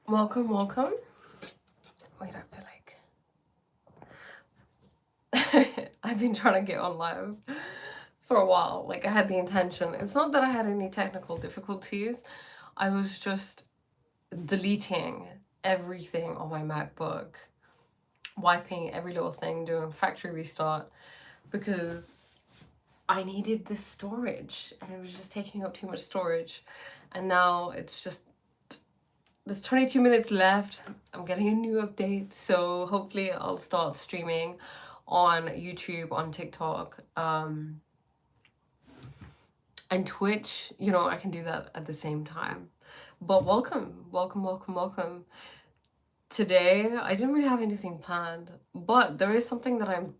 Welcome, welcome. Wait, I feel like I've been trying to get on live for a while. Like, I had the intention. It's not that I had any technical difficulties, I was just deleting everything on my MacBook, wiping every little thing, doing factory restart because I needed this storage and it was just taking up too much storage. And now it's just there's 22 minutes left. I'm getting a new update, so hopefully I'll start streaming on YouTube, on TikTok, and Twitch. I can do that at the same time. But welcome, welcome, welcome, welcome. Today, I didn't really have anything planned, but there is something that I'm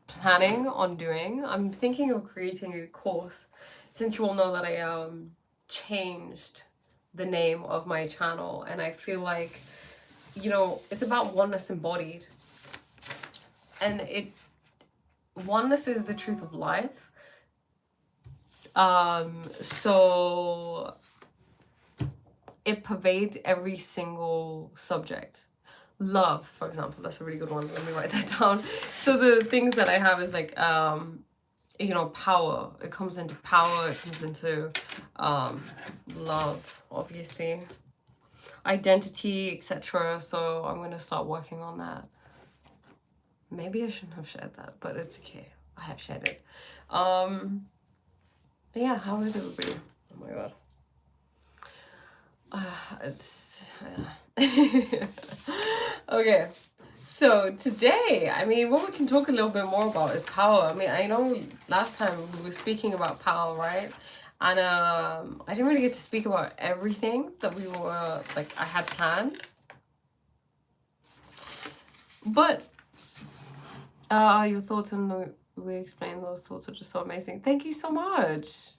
planning on doing. I'm thinking of creating a course, since you all know that I changed the name of my channel, and I feel like it's about oneness embodied, and oneness is the truth of life. So it pervades every single subject. Love, for example, that's a really good one. Let me write that down. So the things that I have is like power. It comes into power, it comes into love, obviously, identity, etc. So I'm gonna start working on that. Maybe I shouldn't have shared that, but it's okay. I have shared it. But yeah, how is everybody? Oh my god. Okay. So today, what we can talk a little bit more about is power. I know last time we were speaking about power, right? And I didn't really get to speak about everything that we were I had planned. But your thoughts and the way you explain those thoughts are just so amazing. Thank you so much.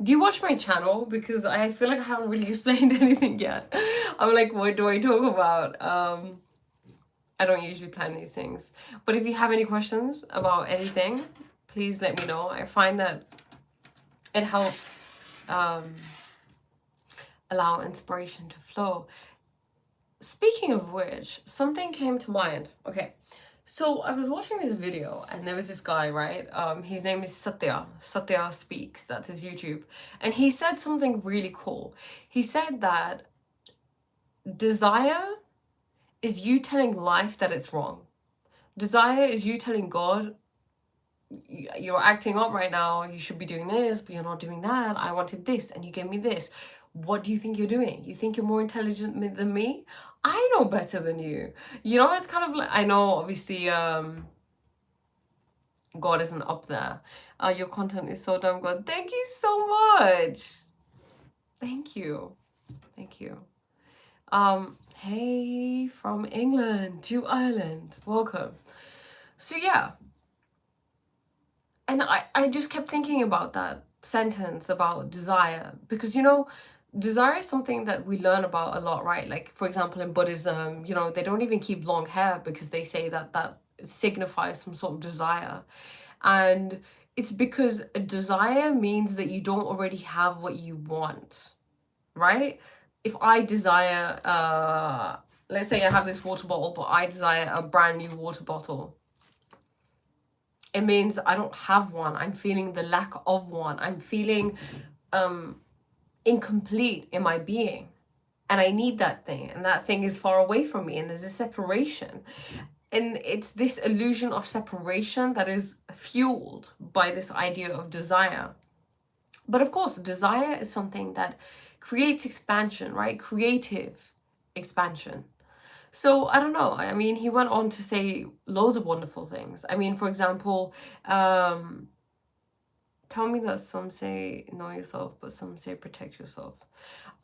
Do you watch my channel? Because I feel like I haven't really explained anything yet. I'm like, what do I talk about? I don't usually plan these things. But if you have any questions about anything, please let me know. I find that it helps allow inspiration to flow. Speaking of which, something came to mind. Okay. So I was watching this video and there was this guy, right? His name is Satya. Satya Speaks. That's his YouTube. And he said something really cool. He said that desire is you telling life that it's wrong. Desire is you telling God, you're acting up right now. You should be doing this, but you're not doing that. I wanted this and you gave me this. What do you think you're doing? You think you're more intelligent than me? I know better than you. It's kind of like, I know obviously God isn't up there. Your content is so damn good. Thank you so much. Thank you. Thank you. Hey, from England to Ireland. Welcome. So yeah. And I just kept thinking about that sentence about desire, because desire is something that we learn about a lot, right? Like, for example, in Buddhism, they don't even keep long hair because they say that that signifies some sort of desire. And it's because a desire means that you don't already have what you want, right? If I desire, let's say I have this water bottle, but I desire a brand new water bottle, it means I don't have one. I'm feeling the lack of one. I'm feeling incomplete in my being. And I need that thing. And that thing is far away from me. And there's a separation. And it's this illusion of separation that is fueled by this idea of desire. But of course, desire is something that creates expansion, right? Creative expansion. So I don't know. He went on to say loads of wonderful things. For example, tell me that some say know yourself, but some say protect yourself.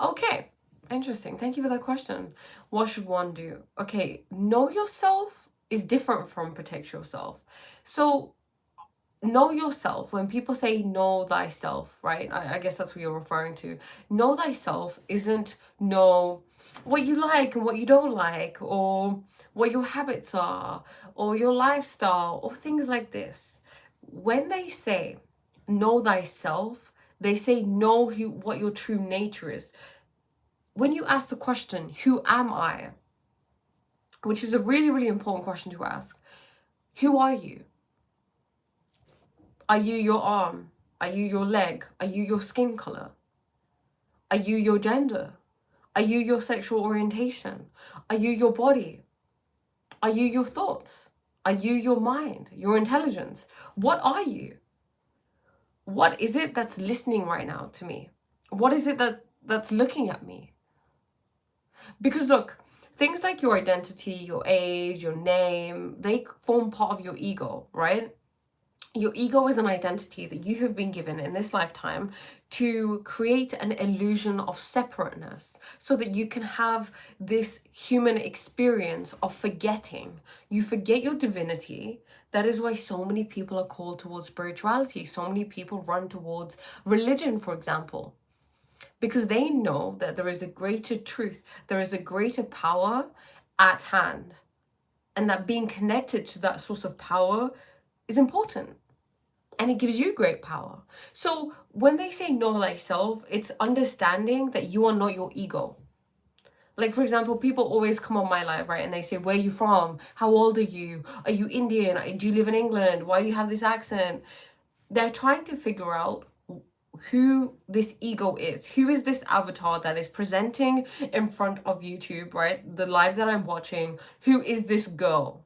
Okay, interesting. Thank you for that question. What should one do? Okay, know yourself is different from protect yourself. So know yourself, when people say know thyself, right? I guess that's what you're referring to. Know thyself isn't know what you like and what you don't like, or what your habits are, or your lifestyle, or things like this. When they say know thyself, they say know what your true nature is. when you ask the question, who am I? Which is a really, really important question to ask. Who are you? Are you your arm? Are you your leg? Are you your skin color? Are you your gender? Are you your sexual orientation? Are you your body? Are you your thoughts? Are you your mind, your intelligence? What are you? What is it that's listening right now to me? What is it that's looking at me? Because look, things like your identity, your age, your name, they form part of your ego, right? Your ego is an identity that you have been given in this lifetime to create an illusion of separateness so that you can have this human experience of forgetting. You forget your divinity. That is why so many people are called towards spirituality. So many people run towards religion, for example, because they know that there is a greater truth, there is a greater power at hand, and that being connected to that source of power is important. And it gives you great power. So when they say know thyself, it's understanding that you are not your ego. Like, for example, people always come on my live, right? And they say, where are you from? How old are you? Are you Indian? Do you live in England? Why do you have this accent? They're trying to figure out who this ego is. Who is this avatar that is presenting in front of YouTube, right? The live that I'm watching. Who is this girl?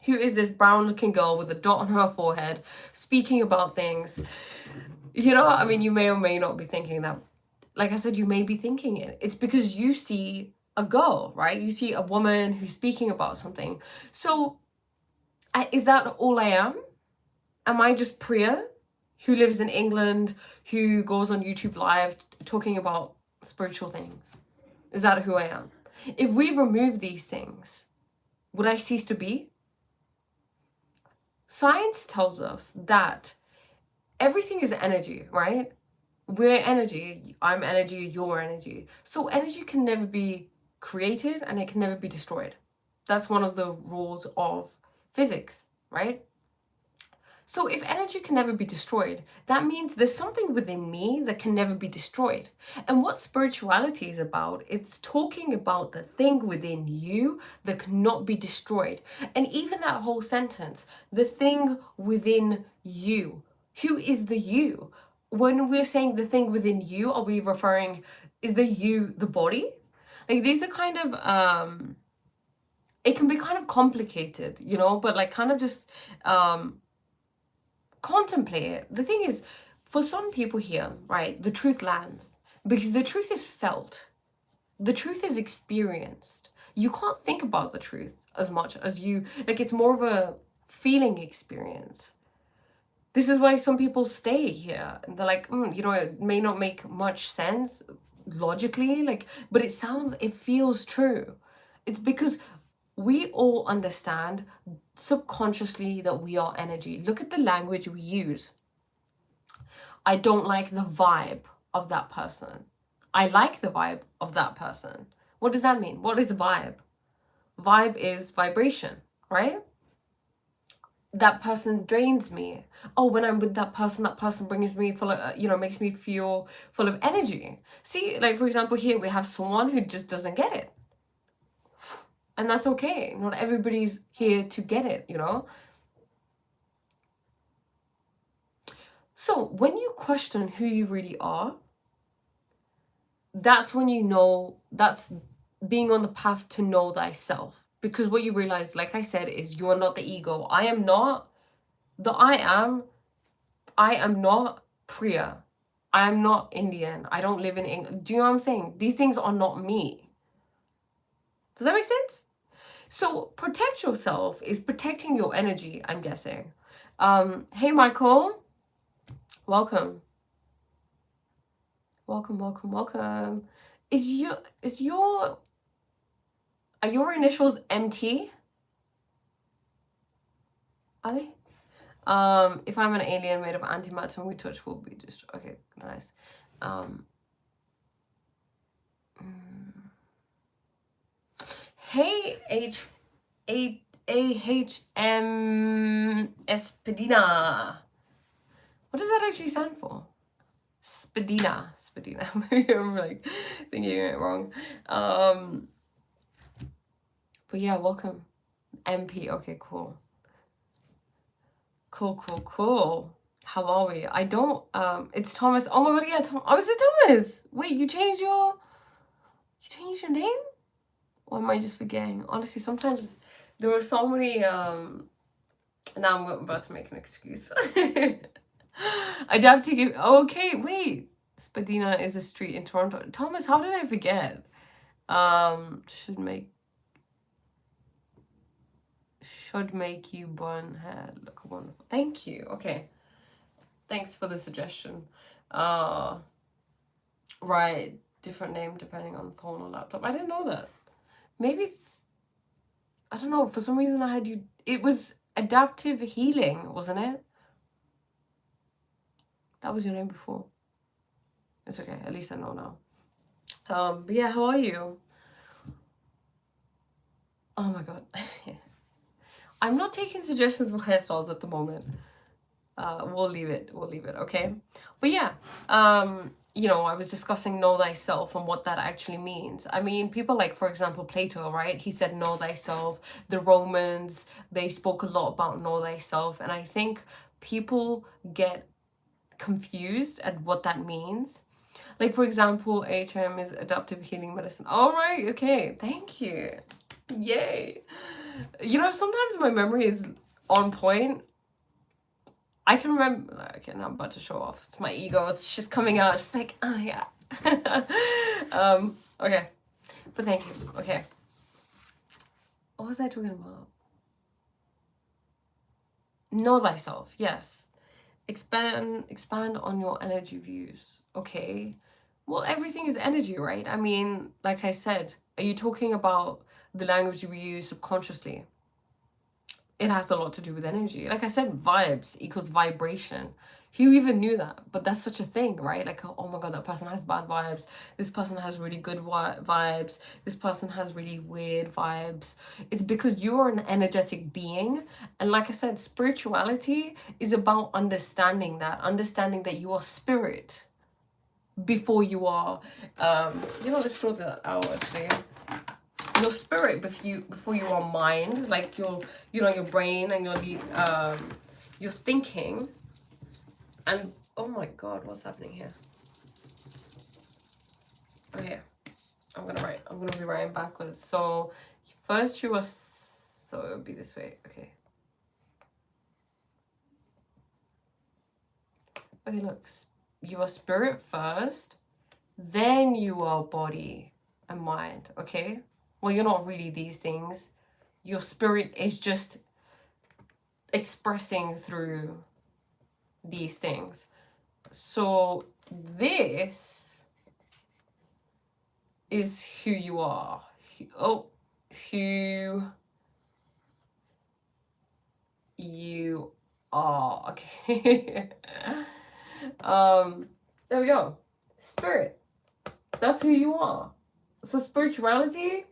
Who is this brown looking girl with a dot on her forehead speaking about things? You know, I mean, you may or may not be thinking that. Like I said, you may be thinking it. It's because you see a girl, right? You see a woman who's speaking about something. So is that all I am? Am I just Priya, who lives in England, who goes on YouTube Live talking about spiritual things? Is that who I am? If we remove these things, would I cease to be? Science tells us that everything is energy, right? We're energy. I'm energy, you're energy. So energy can never be created and it can never be destroyed. That's one of the rules of physics, right? So if energy can never be destroyed, that means there's something within me that can never be destroyed. And what spirituality is about, it's talking about the thing within you that cannot be destroyed. And even that whole sentence, the thing within you. Who is the you? When we're saying the thing within you, are we referring, is the you the body? Like, these are kind of, it can be kind of complicated, you know, but like kind of just, contemplate it. The thing is, for some people here, right, the truth lands because the truth is felt. The truth is experienced. You can't think about the truth as much as you, like, it's more of a feeling experience. This is why some people stay here. They're like, you know, it may not make much sense logically, like, but it feels true. It's because we all understand subconsciously that we are energy. Look at the language we use. I don't like the vibe of that person. I like the vibe of that person. What does that mean? What is vibe? Vibe is vibration, right? That person drains me. Oh, when I'm with that person brings me full of, makes me feel full of energy. See, like, for example, here we have someone who just doesn't get it. And that's okay. Not everybody's here to get it, you know? So when you question who you really are, that's when you know, that's being on the path to know thyself. Because what you realize, like I said, is you are not the ego. I am not not Priya. I am not Indian. I don't live in England. Do you know what I'm saying? These things are not me. Does that make sense? So protect yourself is protecting your energy, I'm guessing. Hey, Michael. Welcome. Welcome. Are your initials MT? Are they? If I'm an alien made of antimatter and we touch, will be just okay, nice. Hey, AHM Espedina. What does that actually stand for? Spadina. Maybe I'm like thinking it wrong. But yeah, welcome. MP. Okay, cool. Cool. How are we? I don't, it's Thomas. Oh my god, yeah, oh, is it Thomas? Wait, you changed your name? Or am I just forgetting? Honestly, sometimes there are so many, now I'm about to make an excuse. I do have to give, okay, wait. Spadina is a street in Toronto. Thomas, how did I forget? Should make you burn hair look wonderful. Thank you. Okay. Thanks for the suggestion. Right. Different name depending on phone or laptop. I didn't know that. Maybe it's, I don't know. For some reason I had you, it was Adaptive Healing, wasn't it? That was your name before. It's okay. At least I know now. But yeah, how are you? Oh my god. I'm not taking suggestions for hairstyles at the moment. We'll leave it, okay? But yeah, you know, I was discussing know thyself and what that actually means. I mean, people like, for example, Plato, right? He said know thyself. The Romans, they spoke a lot about know thyself. And I think people get confused at what that means. Like, for example, HM is adaptive healing medicine. All right, okay, thank you. Yay. You know, sometimes my memory is on point. I can remember, okay, now I'm about to show off. It's my ego, it's just coming out. It's like, oh yeah. Okay, but thank you. Okay. What was I talking about? Know thyself, yes. Expand on your energy views. Okay. Well, everything is energy, right? I mean, like I said, are you talking about the language we use subconsciously? It has a lot to do with energy. Like I said, vibes equals vibration. Who even knew that? But that's such a thing, right? Like, oh my god, that person has bad vibes. This person has really good vibes. This person has really weird vibes. It's because you're an energetic being. And like I said, spirituality is about understanding that you are spirit before you are, you know, let's throw that out actually. Your spirit before you are mind, like your, you know, your brain and your thinking. And oh my god, what's happening here? Okay, I'm gonna be writing backwards. So first you are, so it would be this way. Okay, look, you are spirit first, then you are body and mind. Okay, well, you're not really these things. Your spirit is just expressing through these things. So this is who you are. Who you are. Okay. There we go. Spirit. That's who you are. So spirituality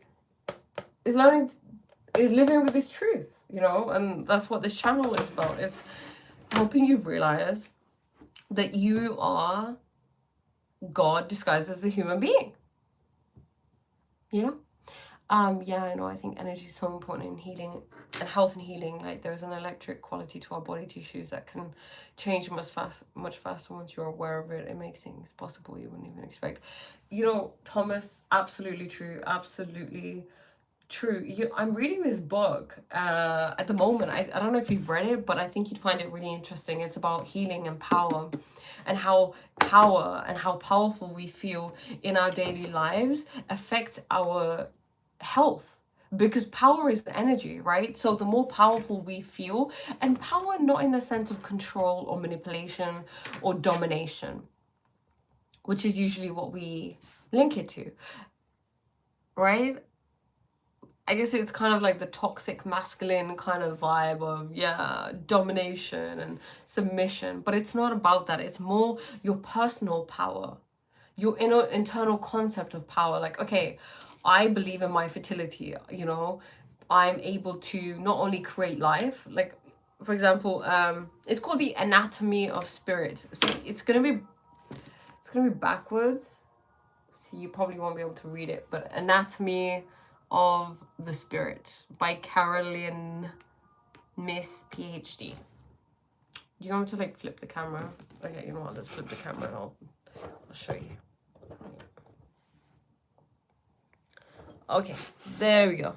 is living with this truth, you know, and that's what this channel is about. It's helping you realize that you are God disguised as a human being, you know? Yeah, I know, I think energy is so important in healing and health and healing. Like, there's an electric quality to our body tissues that can change much faster once you're aware of it. It makes things possible you wouldn't even expect. You know, Thomas, absolutely true, absolutely true. I'm reading this book at the moment. I don't know if you've read it, but I think you'd find it really interesting. It's about healing and power, and how powerful we feel in our daily lives affects our health, because power is energy, right? So the more powerful we feel, and power not in the sense of control or manipulation or domination, which is usually what we link it to, right? I guess it's kind of like the toxic masculine kind of vibe of, yeah, domination and submission. But it's not about that. It's more your personal power, your internal concept of power. Like, okay, I believe in my fertility, you know, I'm able to not only create life, like, for example, it's called The Anatomy of Spirit. So it's going to be gonna be backwards, so you probably won't be able to read it. But Anatomy of the Spirit by Caroline Miss PhD. Do you want me to like flip the camera? Okay, you know what? Let's flip the camera and I'll show you. Okay, there we go.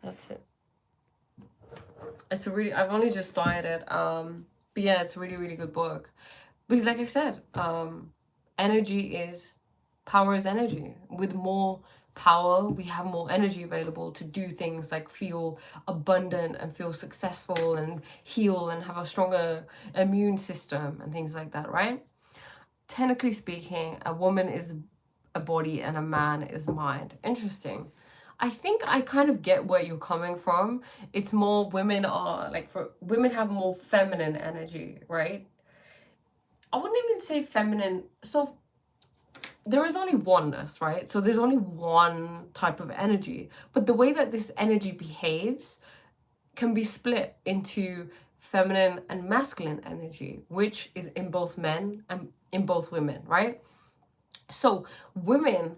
That's it. It's a really, I've only just started it. But yeah, it's a really, really good book. Because like I said, energy is, power is energy. With more power, we have more energy available to do things like feel abundant and feel successful and heal and have a stronger immune system and things like that, right? Technically speaking, a woman is a body and a man is mind. Interesting. I think I kind of get where you're coming from. It's more women are like, for women have more feminine energy, right? I wouldn't even say feminine. So there is only oneness, right? So there's only one type of energy. But the way that this energy behaves can be split into feminine and masculine energy, which is in both men and in both women, right? So women,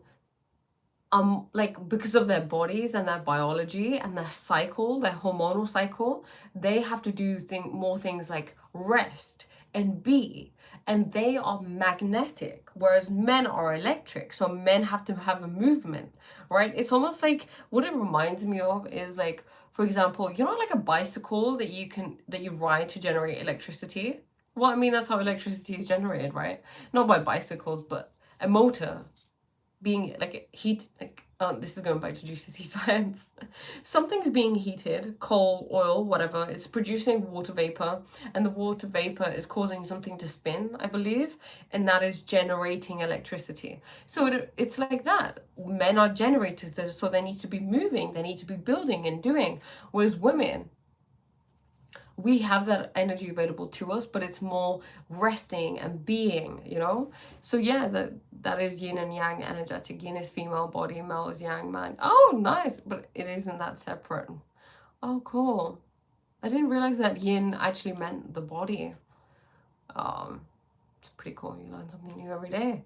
like, because of their bodies and their biology and their cycle, their hormonal cycle, they have to do more things like rest and be, and they are magnetic, whereas men are electric. So men have to have a movement, right? It's almost like, what it reminds me of is like, for example, you know, like a bicycle that you ride to generate electricity. Well, I mean, that's how electricity is generated, right? Not by bicycles, but a motor being like heat, like, this is going back to GCSE science. Something's being heated, coal, oil, whatever, it's producing water vapor, and the water vapor is causing something to spin, I believe, and that is generating electricity. So it's like that. Men are generators, so they need to be moving, they need to be building and doing, whereas women, we have that energy available to us, but it's more resting and being, you know? So yeah, that is yin and yang energetic. Yin is female body, male is yang man. Oh, nice. But it isn't that separate. Oh, cool. I didn't realize that yin actually meant the body. It's pretty cool. You learn something new every day.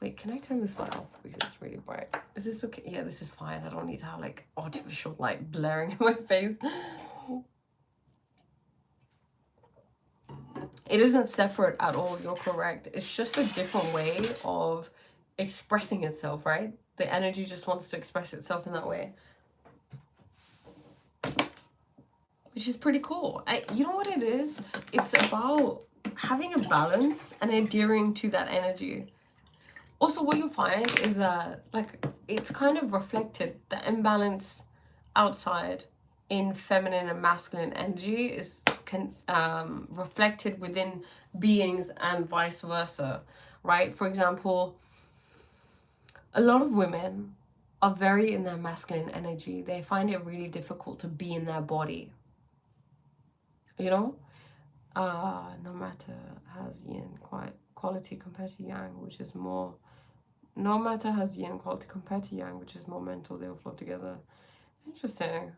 Wait, can I turn this light off because it's really bright? Is this okay? Yeah, this is fine. I don't need to have like artificial light blaring in my face. It isn't separate at all, you're correct. It's just a different way of expressing itself, right? The energy just wants to express itself in that way. Which is pretty cool. You know what it is? It's about having a balance and adhering to that energy. Also, what you'll find is that, like, it's kind of reflected, the imbalance outside in feminine and masculine energy is reflected within beings and vice versa, right? For example, a lot of women are very in their masculine energy. They find it really difficult to be in their body, you know? No matter has yin quality compared to yang, which is more, no matter has yin quality compared to yang, which is more mental, they all flow together. Interesting.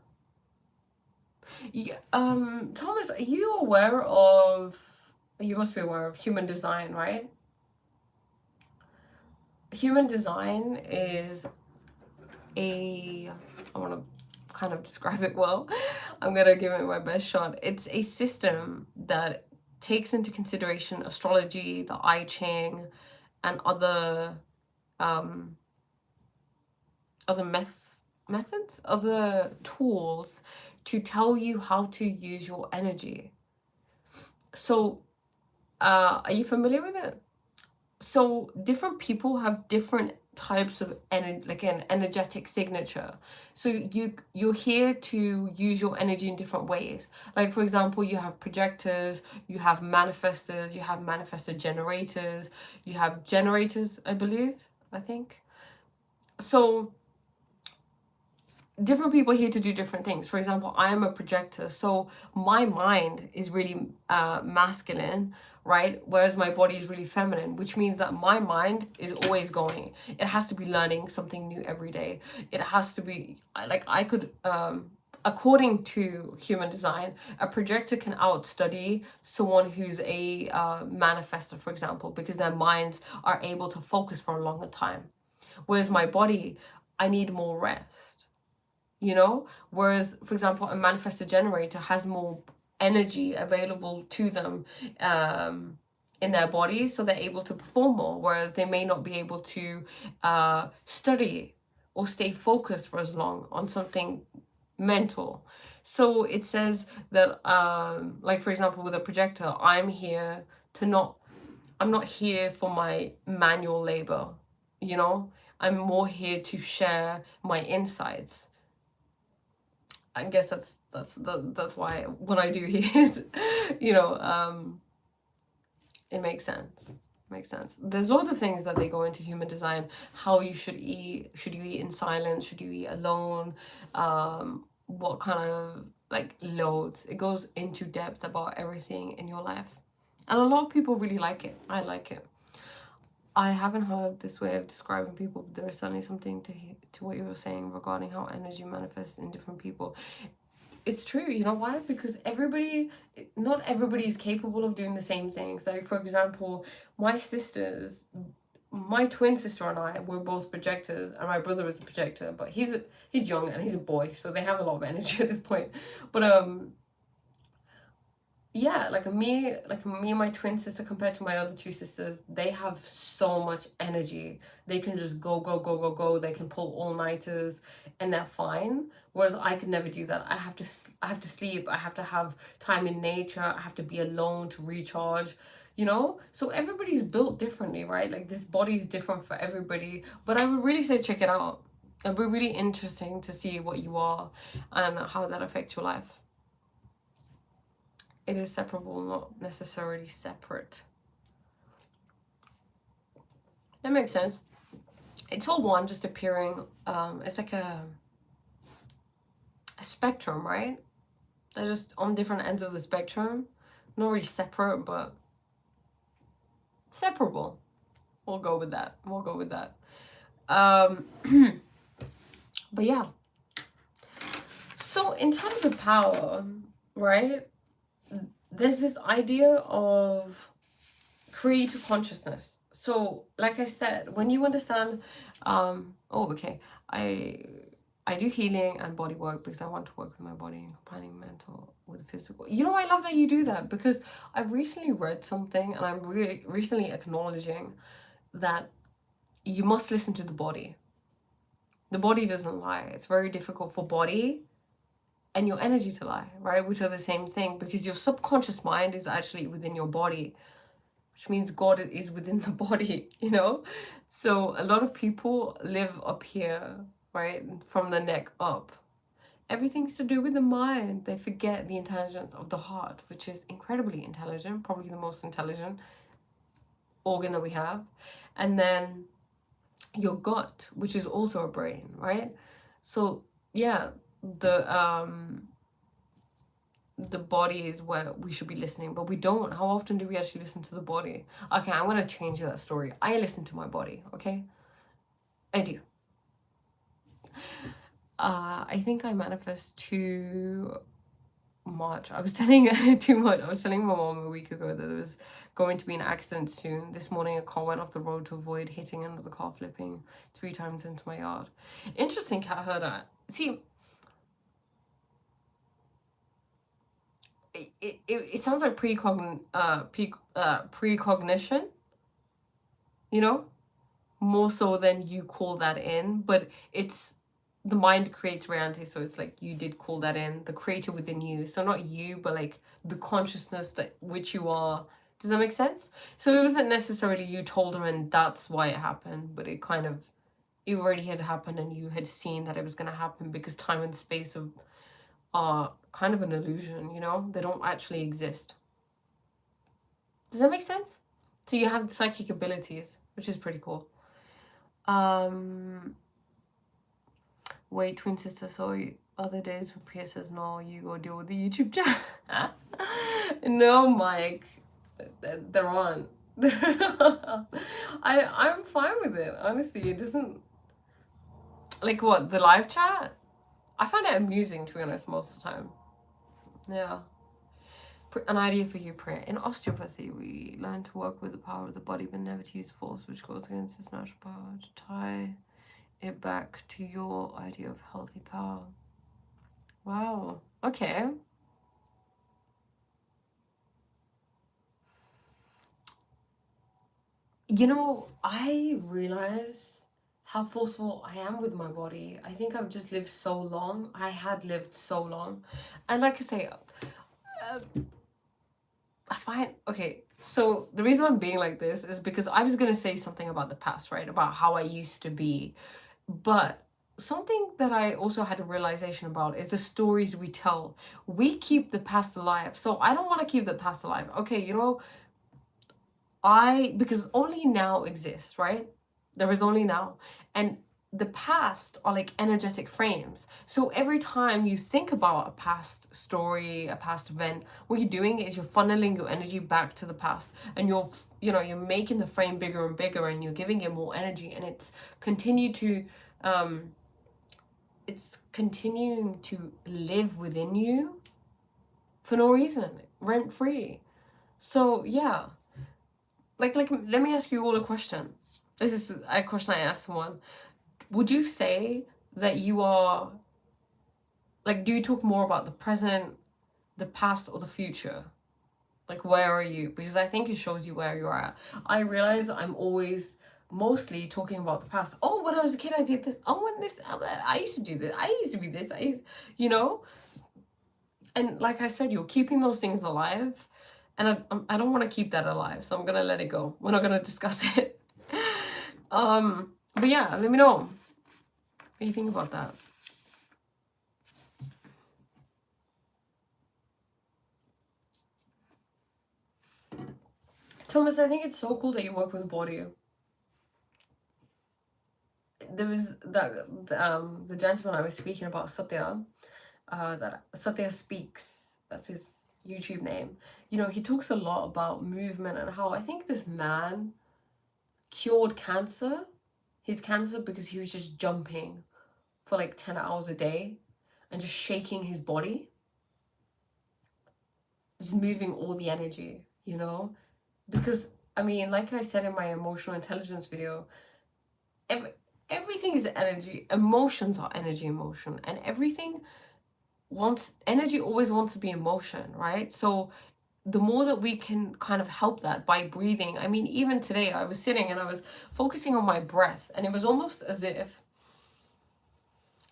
Yeah, Thomas, are you aware of, you must be aware of human design, right? Human design is I want to kind of describe it well. I'm going to give it my best shot. It's a system that takes into consideration astrology, the I Ching, and other methods, other tools to tell you how to use your energy. So, are you familiar with it? So different people have different types of like an energetic signature. So you're here to use your energy in different ways. Like, for example, you have projectors, you have manifestors, you have manifestor generators, you have generators, I think. So different people here to do different things. For example, I am a projector, so my mind is really masculine, right? Whereas my body is really feminine, which means that my mind is always going. It has to be learning something new every day. It has to be like, I could according to human design, a projector can outstudy someone who's a manifestor, for example, because their minds are able to focus for a longer time. Whereas my body, I need more rest, you know? Whereas, for example, a manifestor generator has more energy available to them in their body, so they're able to perform more, whereas they may not be able to study or stay focused for as long on something mental. So it says that like for example with a projector, I'm not here for my manual labor, you know? I'm more here to share my insights. I guess that's why what I do here is, you know, it makes sense. Makes sense. There's lots of things that they go into human design. How you should eat. Should you eat in silence? Should you eat alone? What kind of like loads. It goes into depth about everything in your life. And a lot of people really like it. I like it. I haven't heard this way of describing people, but there is certainly something to what you were saying regarding how energy manifests in different people. It's true, you know why? Because not everybody is capable of doing the same things. Like, for example, my twin sister and I, we're both projectors, and my brother is a projector, but he's young and he's a boy, so they have a lot of energy at this point. But yeah, like me and my twin sister compared to my other two sisters, they have so much energy. They can just go, go, go, go, go. They can pull all-nighters and they're fine. Whereas I could never do that. I have to sleep. I have to have time in nature. I have to be alone to recharge, you know? So everybody's built differently, right? Like this body is different for everybody. But I would really say check it out. It'll be really interesting to see what you are and how that affects your life. It is separable, not necessarily separate. That makes sense. It's all one, just appearing. It's like a spectrum, right? They're just on different ends of the spectrum. Not really separate, but separable. We'll go with that. But yeah. So in terms of power, right? There's this idea of creative consciousness. So like I said, when you understand I do healing and body work because I want to work with my body and combining mental with physical. You know, I love that you do that because I recently read something and I'm really recently acknowledging that you must listen to the body. The body doesn't lie. It's very difficult for body and your energy to lie, right? Which are the same thing, because your subconscious mind is actually within your body, which means God is within the body, you know? So a lot of people live up here, right? From the neck up. Everything's to do with the mind. They forget the intelligence of the heart, which is incredibly intelligent, probably the most intelligent organ that we have. And then your gut, which is also a brain, right? So yeah, the body is where we should be listening, but we don't. How often do we actually listen to the body? Okay, I'm gonna change that story. I listen to my body, okay? I do. I think I manifest too much. I was telling too much. I was telling my mom a week ago that there was going to be an accident soon. This morning a car went off the road to avoid hitting another car, flipping 3 times into my yard. Interesting, Kat heard that. See, it sounds like precognition, you know, more so than you call that in, but it's the mind creates reality, so it's like you did call that in, the creator within you. So not you, but like the consciousness that which you are. Does that make sense? So it wasn't necessarily you told him and that's why it happened, but it already had happened and you had seen that it was going to happen, because time and space are kind of an illusion, you know? They don't actually exist. Does that make sense? So you have psychic abilities, which is pretty cool. Wait, twin sister, so other days when Priya says no, you go deal with the YouTube chat. No, Mike, they're on. I'm fine with it, honestly. It doesn't, like, what, the live chat? I find it amusing, to be honest, most of the time. Yeah. An idea for you, prayer. In osteopathy, we learn to work with the power of the body, but never to use force, which goes against its natural power. To tie it back to your idea of healthy power. Wow. Okay. You know, I realize how forceful I am with my body. I think I've just lived so long. I had lived so long. And like I say, I find, okay, so the reason I'm being like this is because I was going to say something about the past, right? About how I used to be. But something that I also had a realization about is the stories we tell. We keep the past alive. So I don't want to keep the past alive. Okay, you know, because only now exists, right? There is only now. And the past are like energetic frames. So every time you think about a past story, a past event, what you're doing is you're funneling your energy back to the past, and you're making the frame bigger and bigger, and you're giving it more energy, and it's continuing to live within you for no reason, rent free. So yeah, like let me ask you all a question. This is a question I asked someone. Would you say that you are, like, do you talk more about the present, the past, or the future? Like, where are you? Because I think it shows you where you're at. I realize I'm always mostly talking about the past. Oh, when I was a kid, I did this. Oh, when this, I used to do this. I used to be this. You know? And like I said, you're keeping those things alive. And I don't want to keep that alive. So I'm going to let it go. We're not going to discuss it. But yeah, let me know. What do you think about that? Thomas, I think it's so cool that you work with body. There was the gentleman I was speaking about, Satya, that Satya Speaks, that's his YouTube name. You know, he talks a lot about movement and how I think this man cured his cancer, because he was just jumping for like 10 hours a day and just shaking his body, just moving all the energy, you know? Because, I mean, like I said in my emotional intelligence video, everything is energy. Emotions are energy, emotion. And energy always wants to be emotion, right? So the more that we can kind of help that by breathing. I mean, even today I was sitting and I was focusing on my breath, and it was almost as if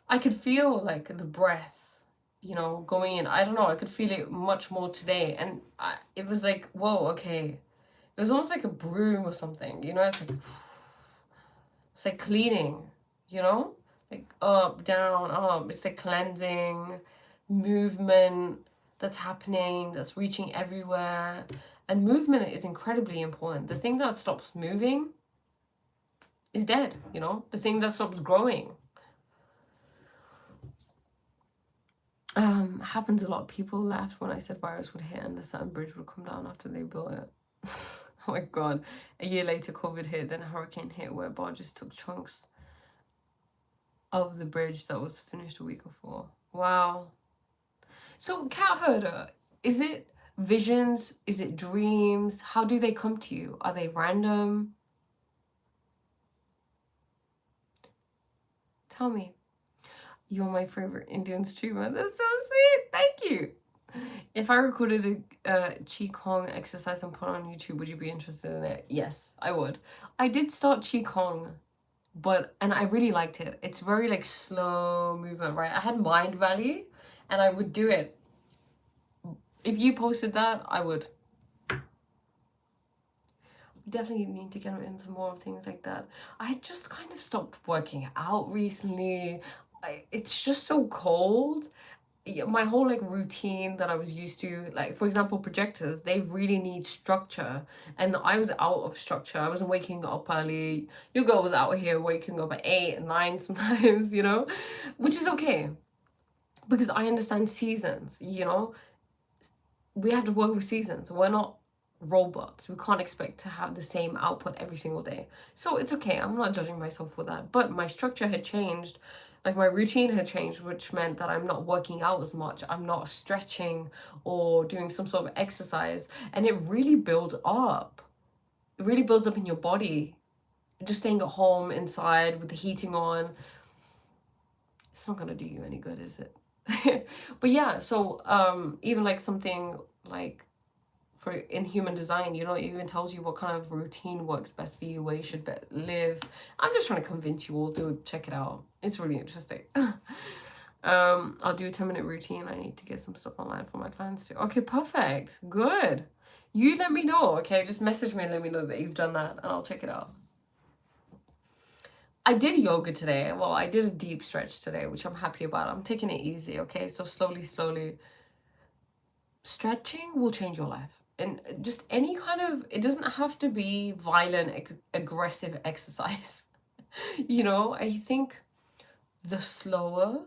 I could feel like the breath, you know, going in. I don't know, I could feel it much more today. And it was like, whoa, okay. It was almost like a broom or something, you know, it's like cleaning, you know, like up, down, up. It's like cleansing, movement that's happening, that's reaching everywhere. And movement is incredibly important. The thing that stops moving is dead, you know, the thing that stops growing. Happens a lot. People laughed when I said virus would hit and a certain bridge would come down after they built it. Oh my god. A year later, COVID hit, then a hurricane hit where barges took chunks of the bridge that was finished a week before. Wow. So, Cat Herder, is it visions? Is it dreams? How do they come to you? Are they random? Tell me. You're my favorite Indian streamer. That's so sweet. Thank you. If I recorded a Qigong exercise and put it on YouTube, would you be interested in it? Yes, I would. I did start Qigong, and I really liked it. It's very like slow movement, right? I had Mind Valley and I would do it. If you posted that, I would. Definitely need to get into more of things like that. I just kind of stopped working out recently. It's just so cold. My whole like routine that I was used to, like for example projectors, they really need structure, and I was out of structure. I wasn't waking up early. Your girl was out here waking up at 8 and 9 sometimes, you know, which is okay because I understand seasons, you know. We have to work with seasons. We're not robots. We can't expect to have the same output every single day. So it's okay. I'm not judging myself for that. But my structure had changed Like my routine had changed, which meant that I'm not working out as much. I'm not stretching or doing some sort of exercise. And it really builds up. It really builds up in your body. Just staying at home inside with the heating on, it's not gonna do you any good, is it? But yeah, so even like something like for in human design, you know, it even tells you what kind of routine works best for you, where you should live. I'm just trying to convince you all to check it out. It's really interesting. I'll do a 10-minute routine. I need to get some stuff online for my clients too. Okay, perfect. Good. You let me know, okay? Just message me and let me know that you've done that and I'll check it out. I did yoga today. Well, I did a deep stretch today, which I'm happy about. I'm taking it easy, okay? So slowly. Stretching will change your life. And just any kind of, it doesn't have to be violent, aggressive exercise. You know, I think the slower,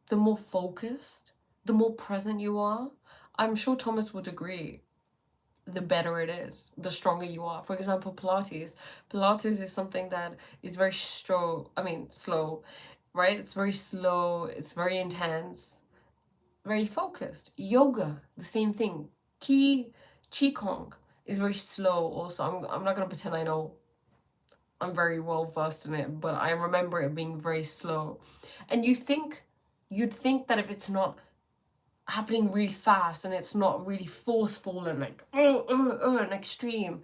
the more focused, the more present you are, I'm sure Thomas would agree, the better it is, the stronger you are. For example, Pilates. Pilates is something that is very slow, right? It's very slow, it's very intense, very focused. Yoga, the same thing. Qigong is very slow also. I'm not gonna pretend I know, I'm very well versed in it, but I remember it being very slow. And you'd think that if it's not happening really fast and it's not really forceful and like and extreme,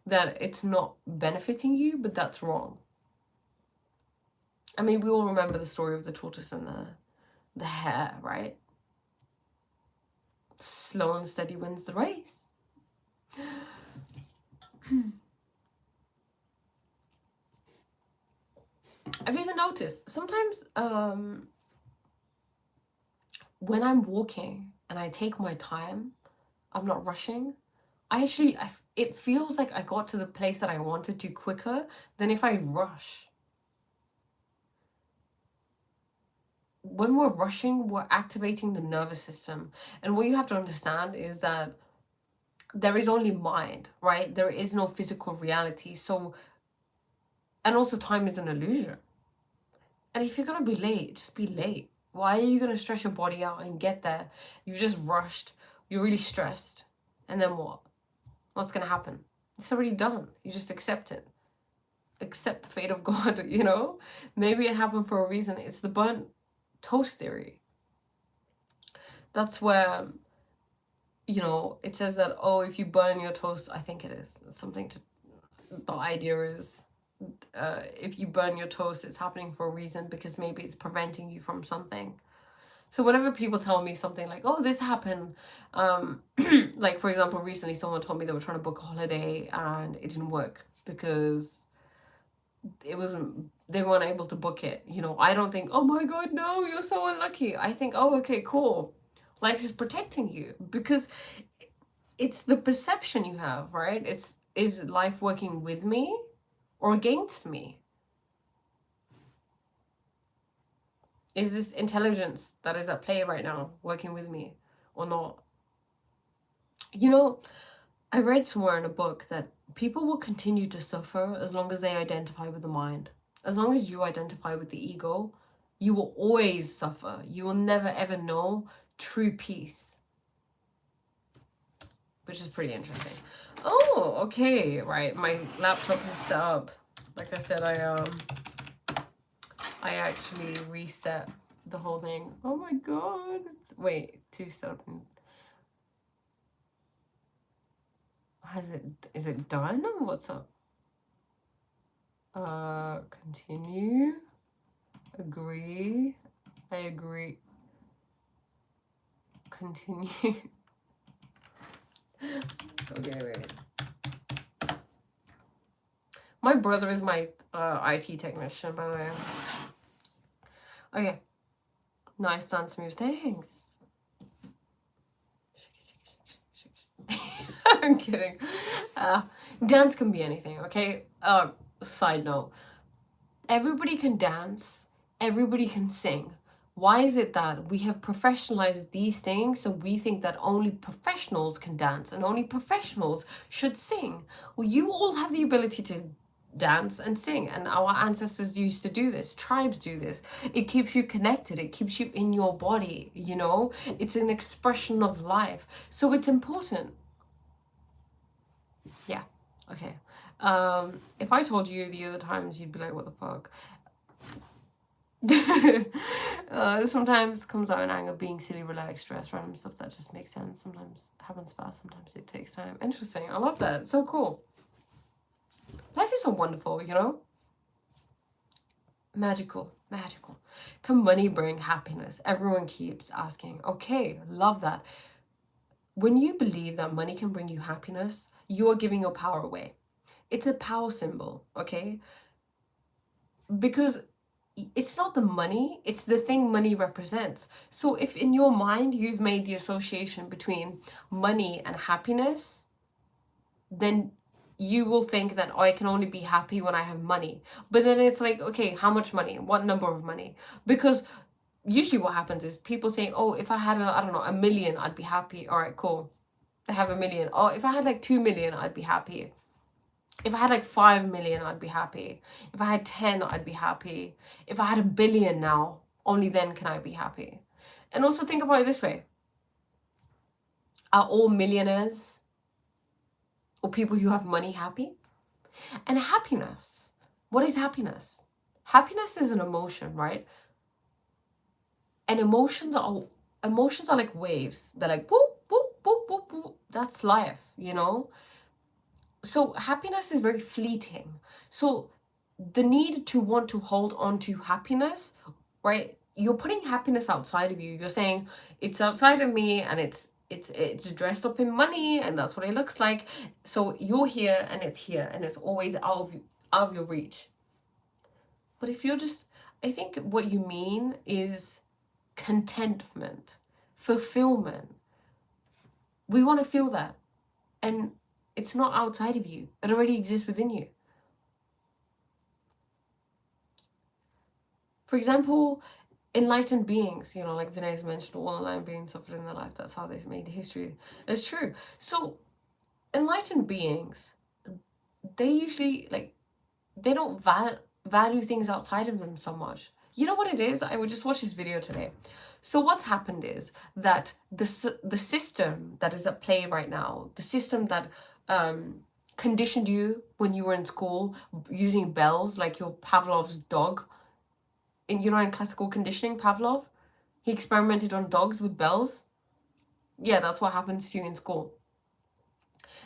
that it's not benefiting you, but that's wrong. I mean, we all remember the story of the tortoise and the hare, right? Slow and steady wins the race. I've even noticed sometimes when I'm walking and I take my time, I'm not rushing, it feels like I got to the place that I wanted to quicker than if I rush. When we're rushing, we're activating the nervous system. And what you have to understand is that there is only mind, right? There is no physical reality. So, and also time is an illusion. And if you're gonna be late, just be late. Why are you gonna stress your body out and get there? You just rushed, you're really stressed. And then what? What's gonna happen? It's already done. You just accept it. Accept the fate of God, you know? Maybe it happened for a reason. It's the burnt toast theory. That's where, you know, it says that, oh, if you burn your toast, I think it is something to, the idea is, if you burn your toast, it's happening for a reason, because maybe it's preventing you from something. So whenever people tell me something like, oh, this happened, like for example, recently someone told me they were trying to book a holiday and it didn't work because they weren't able to book it. You know, I don't think, oh my God, no, you're so unlucky. I think, oh, okay, cool. Life is protecting you, because it's the perception you have, right? Is life working with me or against me? Is this intelligence that is at play right now working with me or not? You know, I read somewhere in a book that people will continue to suffer as long as they identify with the mind. As long as you identify with the ego, you will always suffer. You will never ever know true peace. Which is pretty interesting. Oh, okay, right. My laptop is set up. Like I said, I actually reset the whole thing. Oh my God. Wait, to set up. Is it done? What's up? Continue. Agree. I agree. Continue. Okay, wait. My brother is my IT technician, by the way. Okay. Nice dance moves. Thanks. I'm kidding. Dance can be anything, okay? Side note. Everybody can dance. Everybody can sing. Why is it that we have professionalized these things, so we think that only professionals can dance and only professionals should sing? Well, you all have the ability to dance and sing, and our ancestors used to do this, tribes do this. It keeps you connected, it keeps you in your body, you know, it's an expression of life, so it's important. Yeah, okay. If I told you the other times, you'd be like, what the fuck? Sometimes comes out in anger, being silly, relaxed, stressed, random stuff that just makes sense. Sometimes happens fast, sometimes it takes time. Interesting. I love that. It's so cool. Life is so wonderful, you know? Magical, magical. Can money bring happiness? Everyone keeps asking. Okay, love that. When you believe that money can bring you happiness, you are giving your power away. It's a power symbol, okay? Because it's not the money, it's the thing money represents. So if in your mind you've made the association between money and happiness, then you will think that, oh, I can only be happy when I have money. But then it's like, okay, how much money? What number of money? Because usually what happens is people say, oh, if I had I don't know, 1 million, I'd be happy. All right, cool. I have 1 million. Oh, if I had like 2 million, I'd be happy. If I had like 5 million, I'd be happy. If I had 10, I'd be happy. If I had 1 billion now, only then can I be happy. And also think about it this way. Are all millionaires or people who have money happy? And happiness. What is happiness? Happiness is an emotion, right? And emotions are like waves. They're like boop, boop, boop, boop, boop. That's life, you know? So happiness is very fleeting. So the need to want to hold on to happiness, right? You're putting happiness outside of you. You're saying it's outside of me and it's dressed up in money and that's what it looks like. So you're here and it's always out of your reach. But if you're just, I think what you mean is contentment, fulfillment. We want to feel that. And it's not outside of you. It already exists within you. For example, enlightened beings, you know, like Vinay has mentioned, all enlightened beings suffered in their life. That's how they made the history. It's true. So enlightened beings, they usually, like, they don't value things outside of them so much. You know what it is? I would just watch this video today. So what's happened is that the system that is at play right now, the system that conditioned you when you were in school using bells like your Pavlov's dog, you know, in classical conditioning, Pavlov, he experimented on dogs with bells. Yeah, that's what happens to you in school.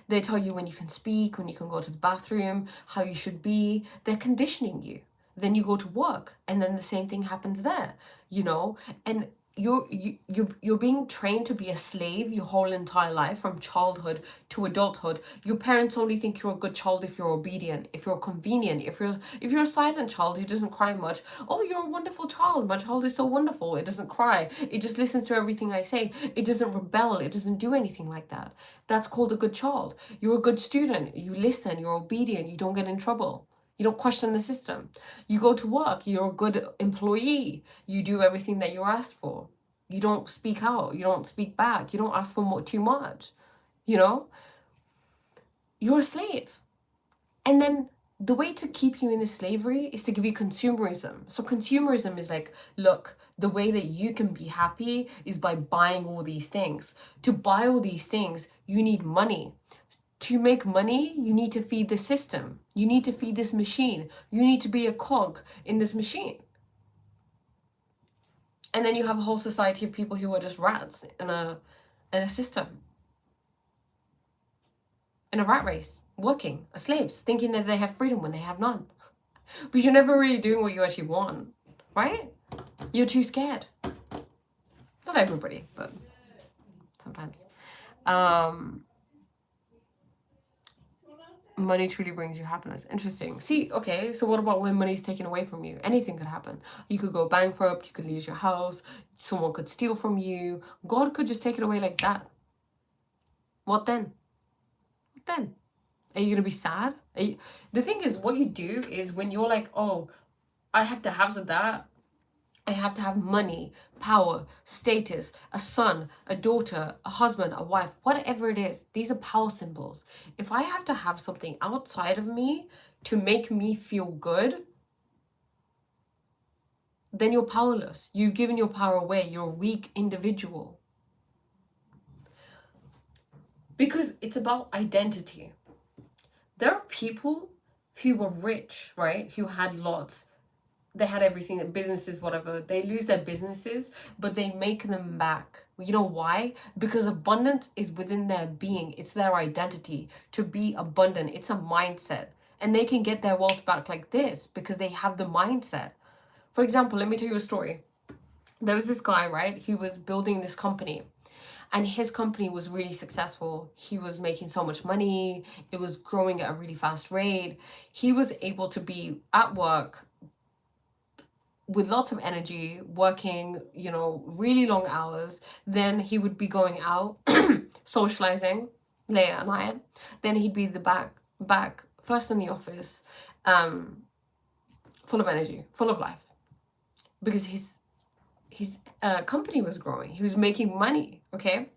They tell you when you can speak, when you can go to the bathroom, how you should be. They're conditioning you. Then you go to work and then the same thing happens there, you know? And you're being trained to be a slave your whole entire life, from childhood to adulthood. Your parents only think you're a good child if you're obedient, if you're convenient, if you're a silent child who doesn't cry much. Oh, you're a wonderful child. My child is so wonderful. It doesn't cry. It just listens to everything I say. It doesn't rebel. It doesn't do anything like that. That's called a good child. You're a good student. You listen. You're obedient. You don't get in trouble. You don't question the system. You go to work. You're a good employee. You do everything that you're asked for. You don't speak out. You don't speak back. You don't ask for too much. You know? You're a slave. And then the way to keep you in this slavery is to give you consumerism. So consumerism is like, look, the way that you can be happy is by buying all these things. To buy all these things, you need money. To make money, you need to feed the system. You need to feed this machine. You need to be a cog in this machine. And then you have a whole society of people who are just rats in a system. In a rat race, working as slaves, thinking that they have freedom when they have none. But you're never really doing what you actually want, right? You're too scared. Not everybody, but sometimes. Money truly brings you happiness. Interesting. See, okay, so what about when money's taken away from you? Anything could happen. You could go bankrupt, you could lose your house, someone could steal from you. God could just take it away like that. What then? What then? Are you going to be sad? The thing is, what you do is when you're like, oh, I have to have that. I have to have money, power, status, a son, a daughter, a husband, a wife, whatever it is. These are power symbols. If I have to have something outside of me to make me feel good, then you're powerless. You've given your power away. You're a weak individual. Because it's about identity. There are people who were rich, right? Who had lots. They had everything, businesses, whatever. They lose their businesses, but they make them back. You know why? Because abundance is within their being. It's their identity. To be abundant, it's a mindset. And they can get their wealth back like this because they have the mindset. For example, let me tell you a story. There was this guy, right? He was building this company. And his company was really successful. He was making so much money. It was growing at a really fast rate. He was able to be at work with lots of energy, working, you know, really long hours. Then he would be going out, socializing, Leia and I. Then he'd be the back first in the office, full of energy, full of life. Because his company was growing. He was making money, okay?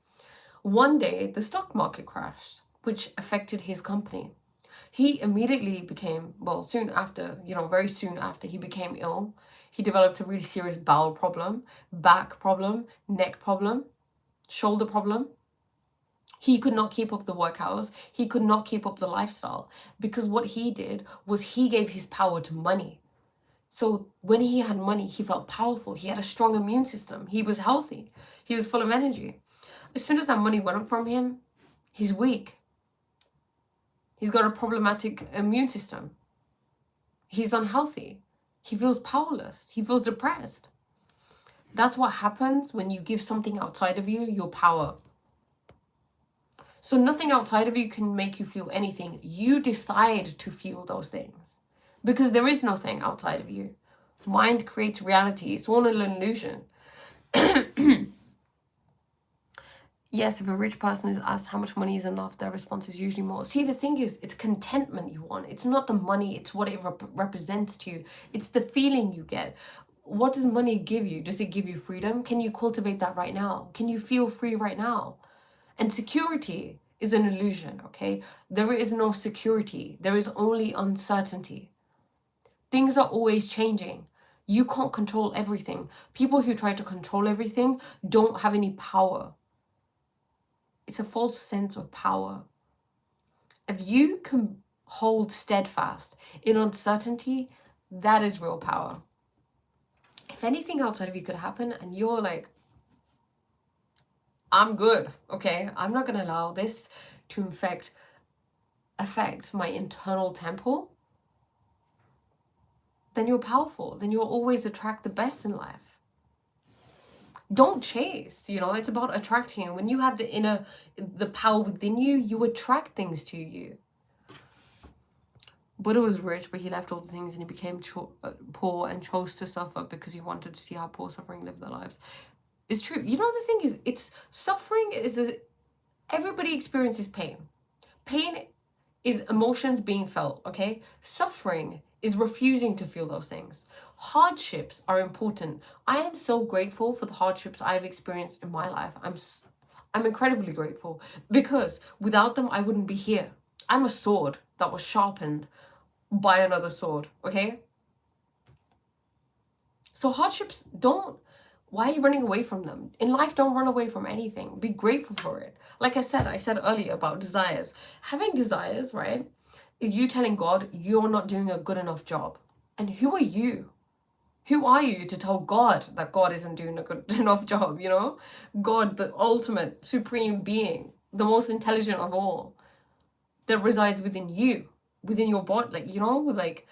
One day, the stock market crashed, which affected his company. He immediately became, well, soon after, you know, very soon after, he became ill. He developed a really serious bowel problem, back problem, neck problem, shoulder problem. He could not keep up the workouts. He could not keep up the lifestyle because what he did was he gave his power to money. So when he had money, he felt powerful. He had a strong immune system. He was healthy. He was full of energy. As soon as that money went from him, he's weak. He's got a problematic immune system. He's unhealthy. He feels powerless. He feels depressed. That's what happens when you give something outside of you your power. So nothing outside of you can make you feel anything. You decide to feel those things because there is nothing outside of you. Mind creates reality. It's all an illusion. Yes, if a rich person is asked how much money is enough, their response is usually more. See, the thing is, it's contentment you want. It's not the money, it's what it represents to you. It's the feeling you get. What does money give you? Does it give you freedom? Can you cultivate that right now? Can you feel free right now? And security is an illusion, okay? There is no security. There is only uncertainty. Things are always changing. You can't control everything. People who try to control everything don't have any power. It's a false sense of power. If you can hold steadfast in uncertainty, that is real power. If anything outside of you could happen and you're like, I'm good, okay? I'm not going to allow this to affect my internal temple, then you're powerful. Then you'll always attract the best in life. Don't chase, you know, it's about attracting. When you have the power within you, you attract things to you. Buddha was rich, but he left all the things and he became poor and chose to suffer because he wanted to see how poor suffering live their lives. It's true. You know, the thing is, it's suffering everybody experiences pain. Pain is emotions being felt, okay? Suffering is refusing to feel those things. Hardships are important. I am so grateful for the hardships I've experienced in my life. I'm incredibly grateful because without them, I wouldn't be here. I'm a sword that was sharpened by another sword, okay? So hardships why are you running away from them? In life, don't run away from anything. Be grateful for it. Like I said earlier about desires. Having desires, right, is you telling God you're not doing a good enough job. And who are you? Who are you to tell God that God isn't doing a good enough job, you know? God, the ultimate supreme being, the most intelligent of all, that resides within you, within your body, like, you know, like,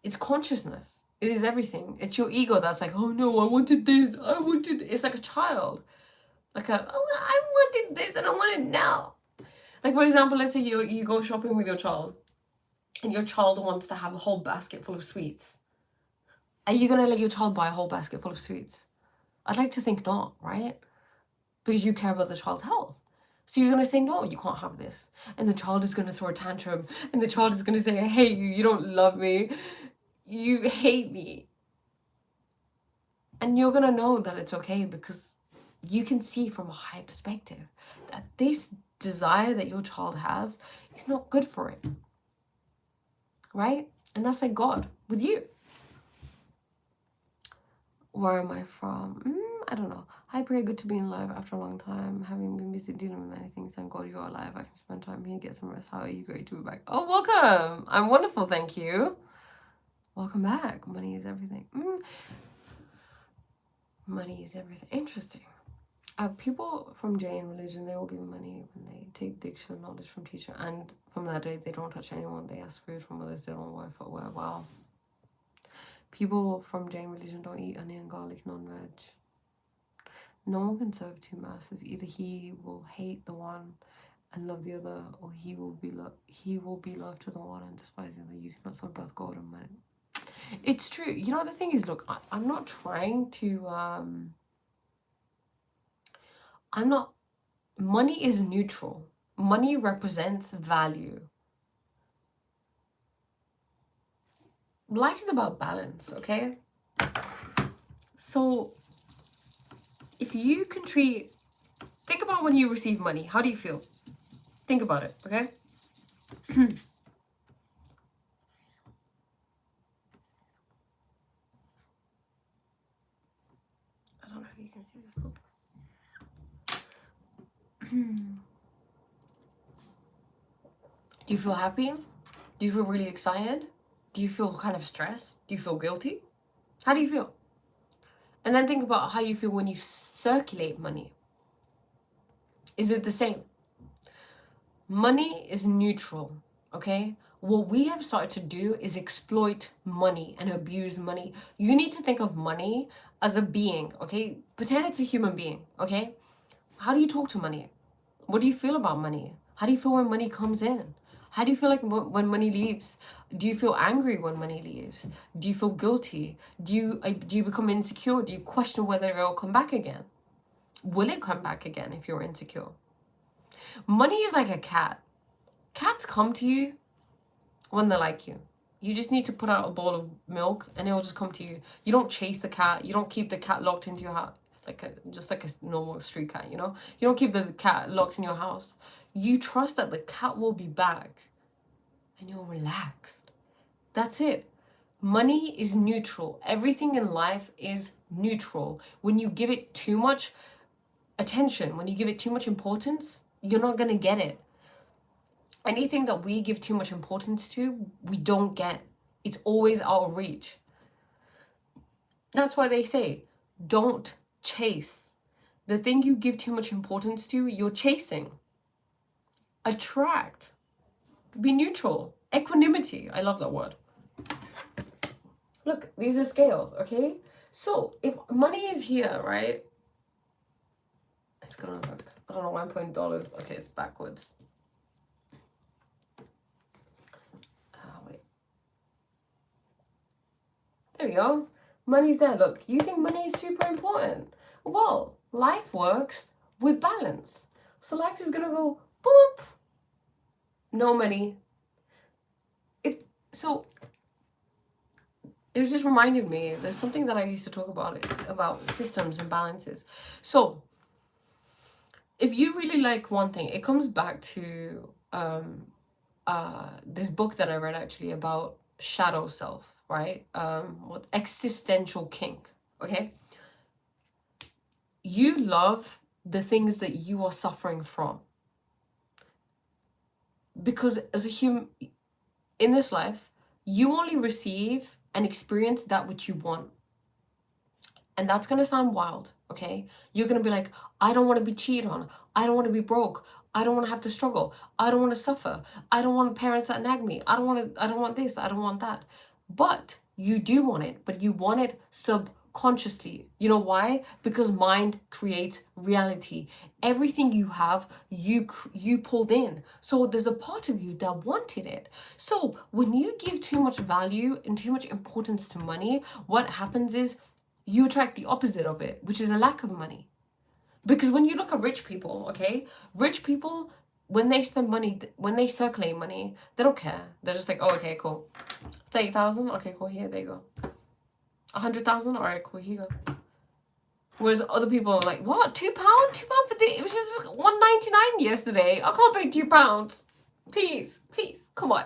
it's consciousness. It is everything. It's your ego that's like, oh no, I wanted this. It's like a child. Like I wanted this and I want it now. Like, for example, let's say you go shopping with your child and your child wants to have a whole basket full of sweets. Are you going to let your child buy a whole basket full of sweets? I'd like to think not, right? Because you care about the child's health. So you're going to say, no, you can't have this. And the child is going to throw a tantrum. And the child is going to say, I hate you. You don't love me. You hate me. And you're going to know that it's okay because you can see from a high perspective that this desire that your child has is not good for it. right? And that's like God with you. Where am I from? I don't know. Hi, Priya. Good to be in live after a long time. Having been busy dealing with many things. Thank God you're alive. I can spend time here, get some rest. How are you? Great to be back. Oh, welcome. I'm wonderful. Thank you. Welcome back. Money is everything. Money is everything. Interesting. People from Jain religion, they all give money when they take diksha knowledge from teacher. And from that day, they don't touch anyone. They ask food from others. They don't wear footwear. Wow. People from Jain religion don't eat onion, garlic, non-veg. No one can serve two masters. Either he will hate the one and love the other, or he will be loved to the one and despise the other. You cannot serve both God and money. It's true. You know, the thing is, look, I'm not trying to money is neutral. Money represents value. Life is about balance, okay? So if you can think about when you receive money, how do you feel? Think about it, okay? I don't know if you can see this. Do you feel happy? Do you feel really excited? Do you feel kind of stressed? Do you feel guilty? How do you feel? And then think about how you feel when you circulate money. Is it the same? Money is neutral, okay? What we have started to do is exploit money and abuse money. You need to think of money as a being, okay? Pretend it's a human being, okay? How do you talk to money? What do you feel about money? How do you feel when money comes in? How do you feel like when money leaves? Do you feel angry when money leaves? Do you feel guilty? Do you become insecure? Do you question whether it'll come back again? Will it come back again if you're insecure? Money is like a cat. Cats come to you when they like you. You just need to put out a bowl of milk and it will just come to you. You don't chase the cat. You don't keep the cat locked into your house just like a normal street cat, you know? You don't keep the cat locked in your house. You trust that the cat will be back and you're relaxed. That's it. Money is neutral. Everything in life is neutral. When you give it too much attention, when you give it too much importance, you're not going to get it. Anything that we give too much importance to, we don't get. It's always out of reach. That's why they say, don't chase. The thing you give too much importance to, you're chasing. Attract. Be neutral. Equanimity. I love that word. Look, these are scales, okay? So if money is here, right? It's gonna look, I don't know why I'm putting dollars. Okay, it's backwards. Wait. There we go. Money's there. Look, you think money is super important. Well, life works with balance. So life is gonna go boop. No money. So it just reminded me, there's something that I used to talk about systems and balances. So if you really like one thing, it comes back to this book that I read actually about shadow self, right? What existential kink, okay? You love the things that you are suffering from. Because as a human, in this life, you only receive and experience that which you want. And that's going to sound wild, okay? You're going to be like, I don't want to be cheated on. I don't want to be broke. I don't want to have to struggle. I don't want to suffer. I don't want parents that nag me. I don't want this. I don't want that. But you do want it, but you want it subconsciously. You know why? Because mind creates reality. Everything you have, you pulled in. So there's a part of you that wanted it. So when you give too much value and too much importance to money, what happens is you attract the opposite of it, which is a lack of money. Because when you look at rich people, okay, rich people, when they spend money, when they circulate money, they don't care. They're just like, oh, okay, cool. 30,000, okay, cool, here, there you go. 100,000, all right, cool, here you go. Whereas other people are like, what, £2? £2 for this? It was just $1.99 yesterday. I can't pay £2. Please, come on.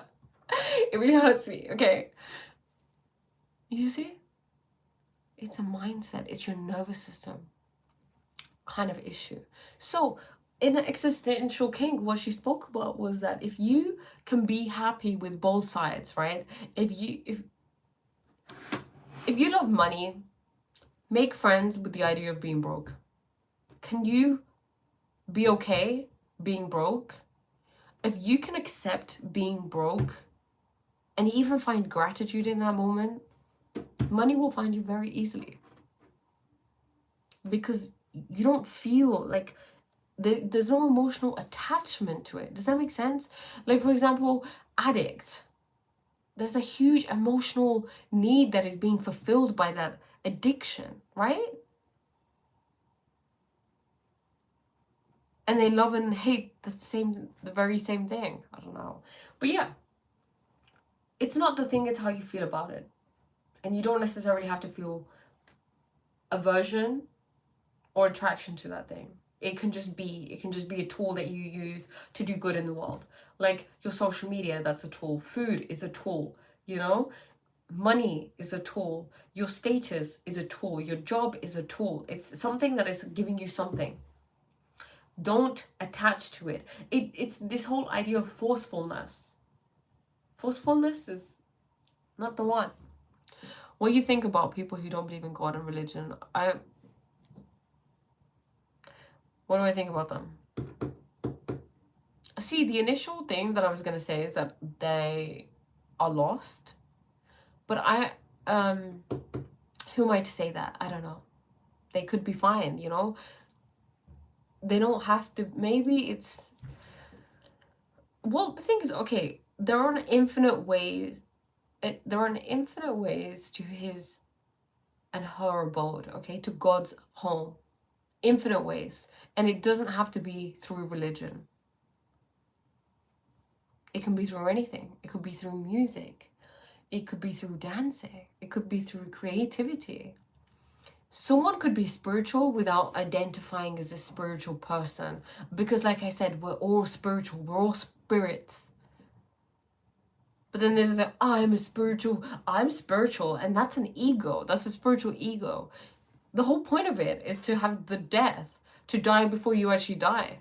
It really hurts me, okay? You see? It's a mindset. It's your nervous system kind of issue. So in an existential kink, what she spoke about was that if you can be happy with both sides, right? If you love money, make friends with the idea of being broke. Can you be okay being broke? If you can accept being broke and even find gratitude in that moment, money will find you very easily. Because you don't feel like there's no emotional attachment to it. Does that make sense? Like, for example, addicts. There's a huge emotional need that is being fulfilled by that addiction, right? And they love and hate the very same thing. I don't know. But yeah, it's not the thing, it's how you feel about it. And you don't necessarily have to feel aversion or attraction to that thing. It can just be a tool that you use to do good in the world. Like your social media, that's a tool. Food is a tool, you know? Money is a tool. Your status is a tool. Your job is a tool. It's something that is giving you something. Don't attach to it. It's this whole idea of forcefulness. Forcefulness is not the one. What do you think about people who don't believe in God and religion? What do I think about them? See, the initial thing that I was going to say is that they are lost. But who am I to say that? I don't know. They could be fine, you know? They don't have to, maybe it's, well, the thing is, okay, there are infinite ways to his and her abode, okay, to God's home. Infinite ways. And it doesn't have to be through religion. It can be through anything. It could be through music. It could be through dancing. It could be through creativity. Someone could be spiritual without identifying as a spiritual person. Because like I said, we're all spiritual. We're all spirits. But then there's the, I'm spiritual. And that's an ego. That's a spiritual ego. The whole point of it is to have the death, to die before you actually die.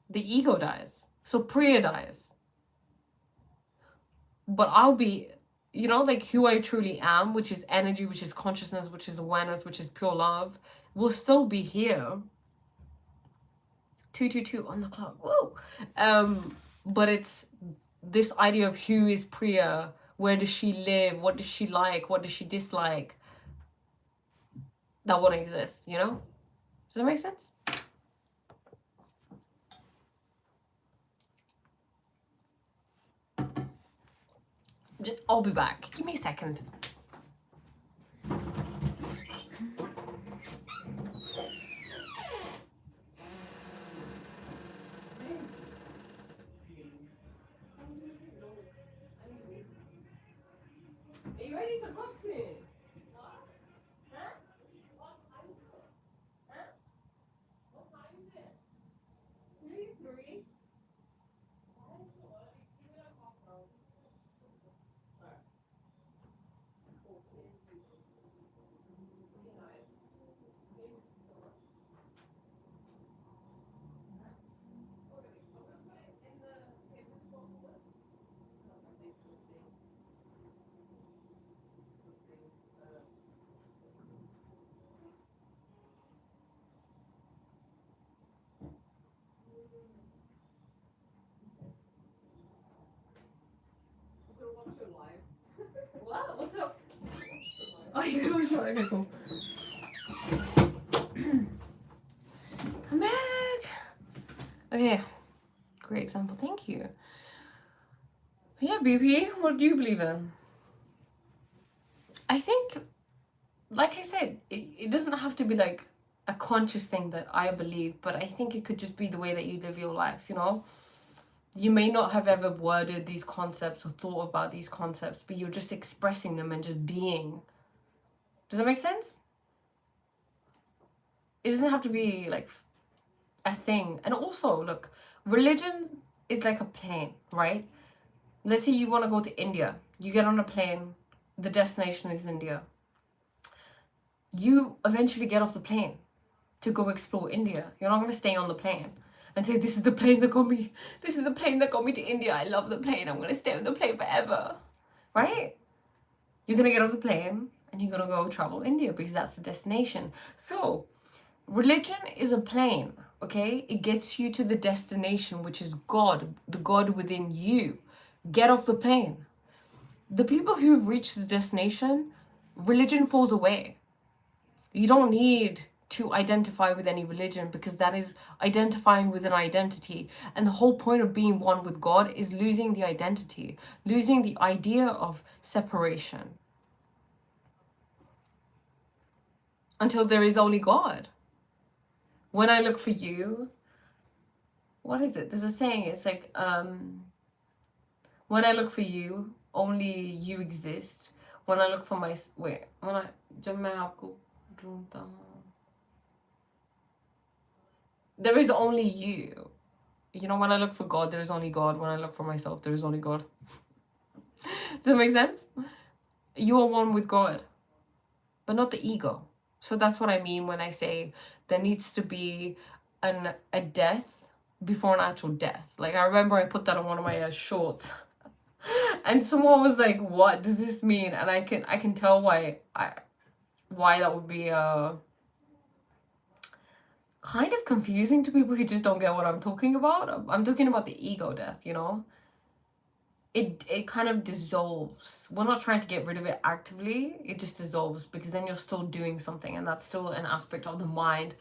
The ego dies. So Priya dies. But I'll be, you know, like who I truly am, which is energy, which is consciousness, which is awareness, which is pure love, will still be here. 222 on the clock. Whoa. But it's this idea of who is Priya, where does she live, what does she like, what does she dislike, that won't exist, you know? Does that make sense? I'll be back. Give me a second. Are you ready to book soon? Huh? What time is it? Huh? What time is it? 3? What? What's up? Oh, you're gonna watch it. Okay, cool. I'm back. Okay, great example. Thank you. Yeah, BP, what do you believe in? I think, like I said, it doesn't have to be like a conscious thing that I believe, but I think it could just be the way that you live your life, you know? You may not have ever worded these concepts or thought about these concepts, but you're just expressing them and just being. Does that make sense? It doesn't have to be like a thing. And also, look, religion is like a plane, right? Let's say you want to go to India. You get on a plane. The destination is India. You eventually get off the plane to go explore India. You're not going to stay on the plane and say, this is the plane that got me. This is the plane that got me to India. I love the plane. I'm going to stay on the plane forever. Right? You're going to get off the plane and you're going to go travel India because that's the destination. So religion is a plane, okay? It gets you to the destination, which is God, the God within you. Get off the plane. The people who have reached the destination, religion falls away. You don't need to identify with any religion because that is identifying with an identity. And the whole point of being one with God is losing the identity, losing the idea of separation until there is only God. When I look for you, what is it? There's a saying, it's like, when I look for you, only you exist. When I look for my, wait, when I, there is only you. You know, when I look for God, there is only God. When I look for myself, there is only God. Does that make sense? You are one with God, but not the ego. So that's what I mean when I say there needs to be a death before an actual death. Like, I remember I put that on one of my shorts. And someone was like, what does this mean? And I can tell why that would be kind of confusing to people who just don't get what I'm talking about. I'm talking about the ego death, you know? It kind of dissolves. We're not trying to get rid of it actively. It just dissolves because then you're still doing something and that's still an aspect of the mind.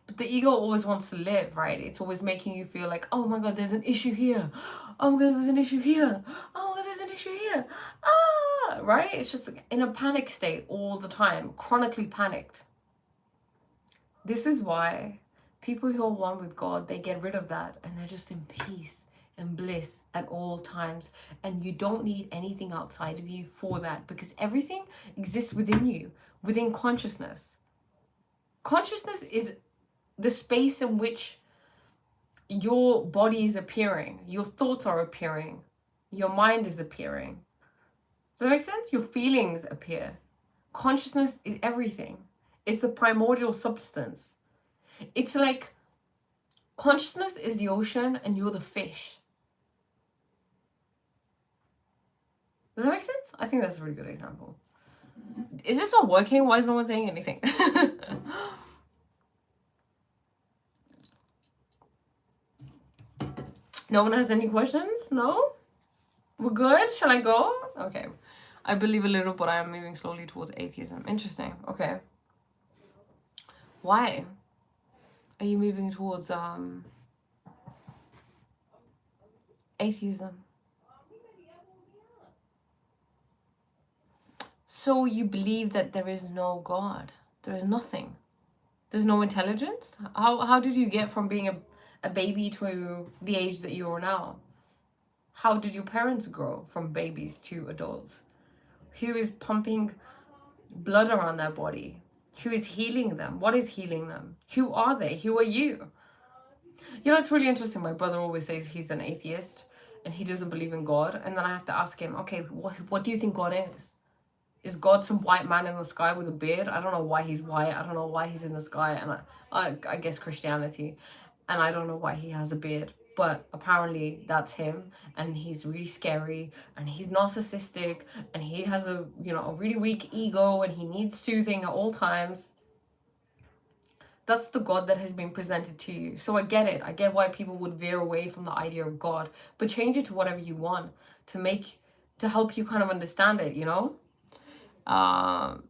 But the ego always wants to live, right? It's always making you feel like, oh my God, there's an issue here. Oh my God, there's an issue here. Oh my God, there's an issue here. Ah, right? It's just in a panic state all the time, chronically panicked. This is why people who are one with God, they get rid of that and they're just in peace and bliss at all times. And you don't need anything outside of you for that because everything exists within you, within consciousness. Consciousness is the space in which your body is appearing, your thoughts are appearing, your mind is appearing. Does that make sense? Your feelings appear. Consciousness is everything. It's the primordial substance. It's like consciousness is the ocean and you're the fish. Does that make sense? I think that's a really good example. Is this not working? Why is no one saying anything? No one has any questions? No? We're good? Shall I go? Okay. I believe a little, but I am moving slowly towards atheism. Interesting. Okay. Why are you moving towards atheism? So you believe that there is no God. There is nothing. There's no intelligence? How did you get from being a baby to the age that you are now? How did your parents grow from babies to adults? Who is pumping blood around their body? Who is healing them? What is healing them? Who are they? Who are you? You know, it's really interesting. My brother always says he's an atheist and he doesn't believe in God. And then I have to ask him, okay, what do you think God is? Is God some white man in the sky with a beard? I don't know why he's white. I don't know why he's in the sky. And I guess Christianity. And I don't know why he has a beard. But apparently that's him. And he's really scary. And he's narcissistic. And he has a really weak ego. And he needs soothing at all times. That's the God that has been presented to you. So I get it. I get why people would veer away from the idea of God. But change it to whatever you want to help you kind of understand it, you know? Friend,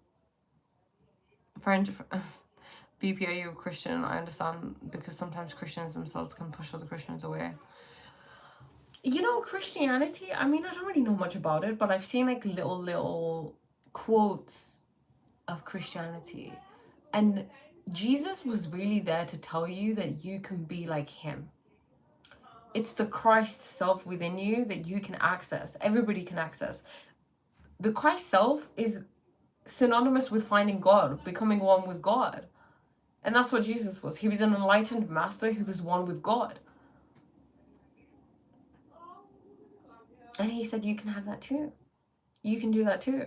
BP, are you a Christian? I understand because sometimes Christians themselves can push other Christians away. You know, Christianity, I mean, I don't really know much about it, but I've seen like little quotes of Christianity. And Jesus was really there to tell you that you can be like him. It's the Christ self within you that you can access. Everybody can access. The Christ self is synonymous with finding God, becoming one with God. And that's what Jesus was. He was an enlightened master who was one with God. And he said, you can have that too. You can do that too.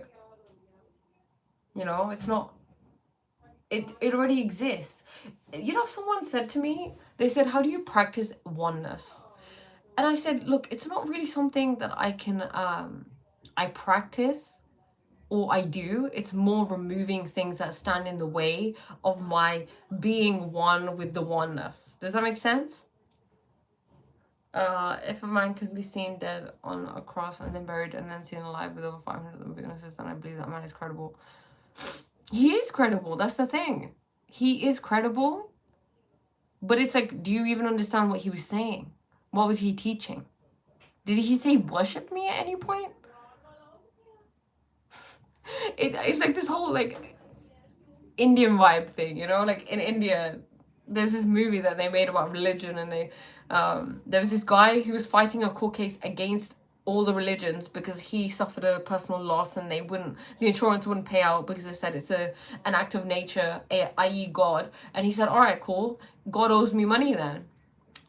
You know, it's not, it already exists. You know, someone said to me, they said, how do you practice oneness? And I said, look, it's not really something that I practice or I do. It's more removing things that stand in the way of my being one with the oneness. Does that make sense? If a man could be seen dead on a cross and then buried and then seen alive with over 500 witnesses, then I believe that man is credible. He is credible. That's the thing. He is credible. But it's like, do you even understand what he was saying? What was he teaching? Did he say worship me at any point? It's like this whole like Indian vibe thing, you know? Like in India, there's this movie that they made about religion, and there was this guy who was fighting a court case against all the religions because he suffered a personal loss, and the insurance wouldn't pay out because they said it's an act of nature, i.e. God. And he said, all right, cool, God owes me money then.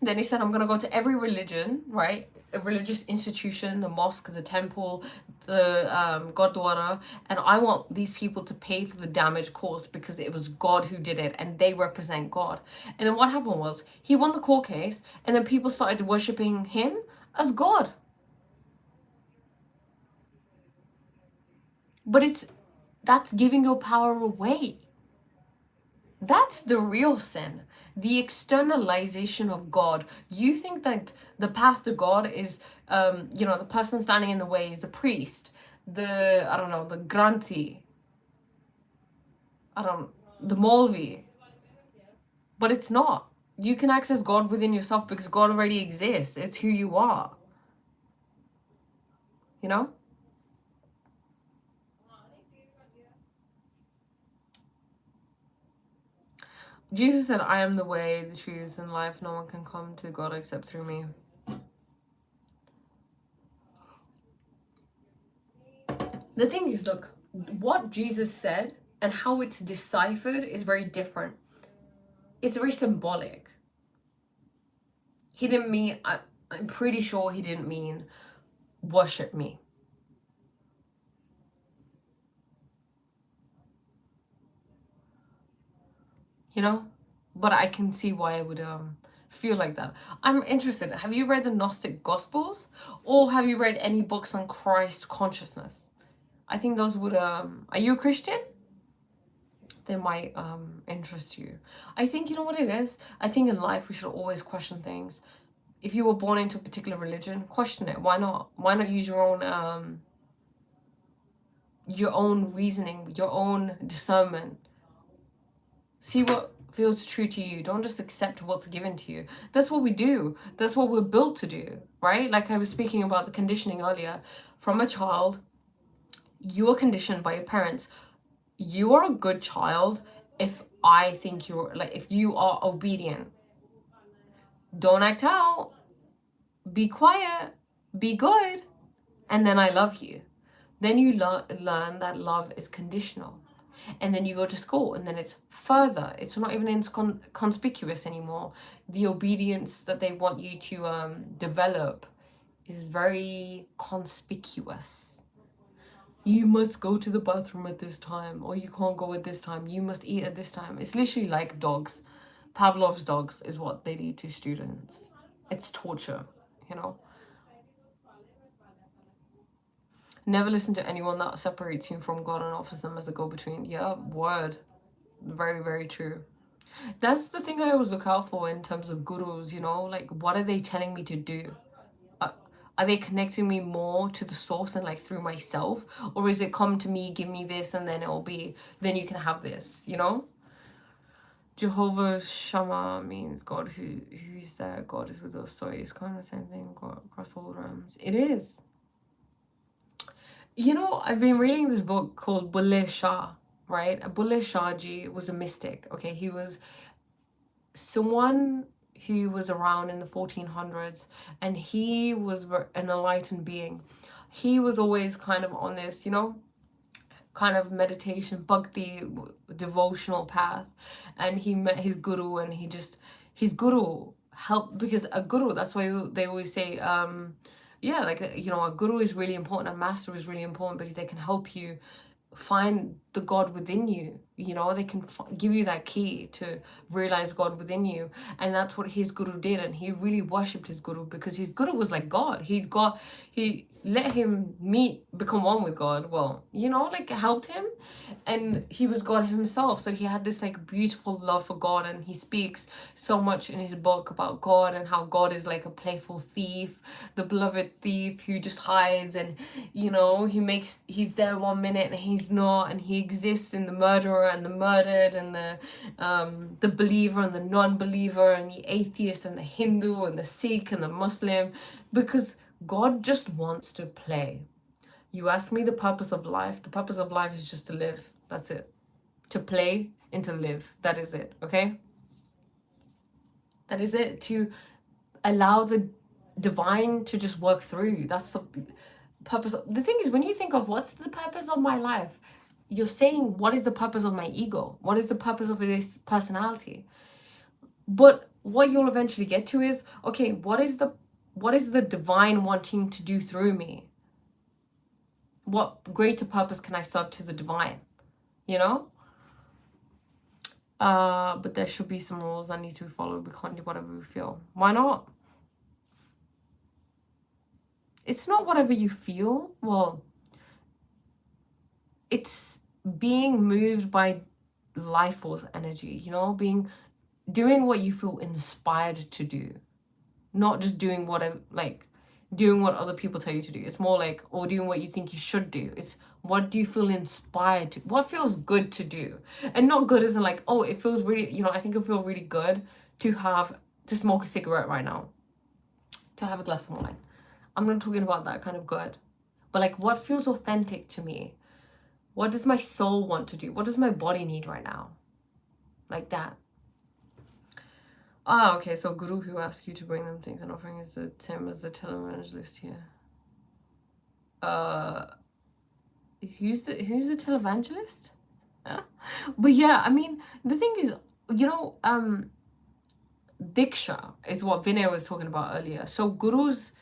Then he said, I'm going to go to every religion, right? A religious institution, the mosque, the temple, the Gurdwara, and I want these people to pay for the damage caused because it was God who did it and they represent God. And then what happened was he won the court case, and then people started worshipping him as God. But that's giving your power away. That's the real sin. The externalization of God. You think that the path to God is, the person standing in the way is the priest, the Granthi, the Molvi. But it's not. You can access God within yourself because God already exists. It's who you are. You know? Jesus said, I am the way, the truth, and life. No one can come to God except through me. The thing is, look, what Jesus said and how it's deciphered is very different. It's very symbolic. He didn't mean, I'm pretty sure he didn't mean worship me. You know? But I can see why I would feel like that. I'm interested. Have you read the Gnostic Gospels? Or have you read any books on Christ consciousness? I think those would, are you a Christian? They might interest you. I think, you know what it is? I think in life we should always question things. If you were born into a particular religion, question it. Why not? Why not use your own reasoning, your own discernment? See what feels true to you. Don't just accept what's given to you. That's what we do. That's what we're built to do, right? Like I was speaking about the conditioning earlier. From a child, you are conditioned by your parents. You are a good child if I think you're, like, if you are obedient. Don't act out. Be quiet. Be good. And then I love you. Then you learn that love is conditional. And then you go to school, and then it's further. It's not even conspicuous anymore. The obedience that they want you to develop is very conspicuous. You must go to the bathroom at this time, or you can't go at this time. You must eat at this time. It's literally like dogs. Pavlov's dogs is what they do to students. It's torture, you know? Never listen to anyone that separates you from God and offers them as a go-between. Yeah, word. Very, very true. That's the thing I always look out for in terms of gurus, you know? Like, what are they telling me to do? Are they connecting me more to the source and like through myself? Or is it come to me, give me this, and then then you can have this, you know? Jehovah Shammah means God who's there, God is with us. So it's kind of the same thing across all realms. It is. You know, I've been reading this book called Bulleh Shah, right? Bulleh Shah Ji was a mystic, okay? He was someone who was around in the 1400s, and he was an enlightened being. He was always kind of on this, you know, kind of meditation, bhakti, devotional path. And he met his guru, and his guru helped, because a guru, that's why they always say, yeah, like, you know, a guru is really important, a master is really important because they can help you find the God within you. You know, they can give you that key to realize God within you. And that's what his guru did. And he really worshipped his guru because his guru was like God. He let him become one with God. Well, you know, like, helped him. And he was God himself. So he had this like beautiful love for God. And he speaks so much in his book about God and how God is like a playful thief, the beloved thief who just hides, and, you know, he's there 1 minute and he's not, and he exists in the murderer and the murdered, and the believer and the non-believer, and the atheist and the Hindu and the Sikh and the Muslim, because God just wants to play. You ask me the purpose of life. The purpose of life is just to live. That's it. To play and to live. That is it. Okay? That is it. To allow the divine to just work through. That's the purpose. The thing is, when you think of what's the purpose of my life, you're saying, what is the purpose of my ego? What is the purpose of this personality? But what you'll eventually get to is, okay, what is the divine wanting to do through me? What greater purpose can I serve to the divine? You know? But there should be some rules that need to be followed. We can't do whatever we feel. Why not? It's not whatever you feel. Well, it's being moved by life force energy, you know, doing what you feel inspired to do, not just doing what other people tell you to do. It's more like, or doing what you think you should do. It's, what do you feel inspired to, what feels good to do? And not good isn't like, oh, it feels really, you know, I think it feels really good to smoke a cigarette right now, to have a glass of wine. I'm not talking about that kind of good, but like, what feels authentic to me? What does my soul want to do? What does my body need right now? Like that. Ah, okay, so guru who asks you to bring them things and offering is the same as the televangelist here. Who's the televangelist? But yeah, I mean, the thing is, you know, Diksha is what Vinay was talking about earlier. So gurus,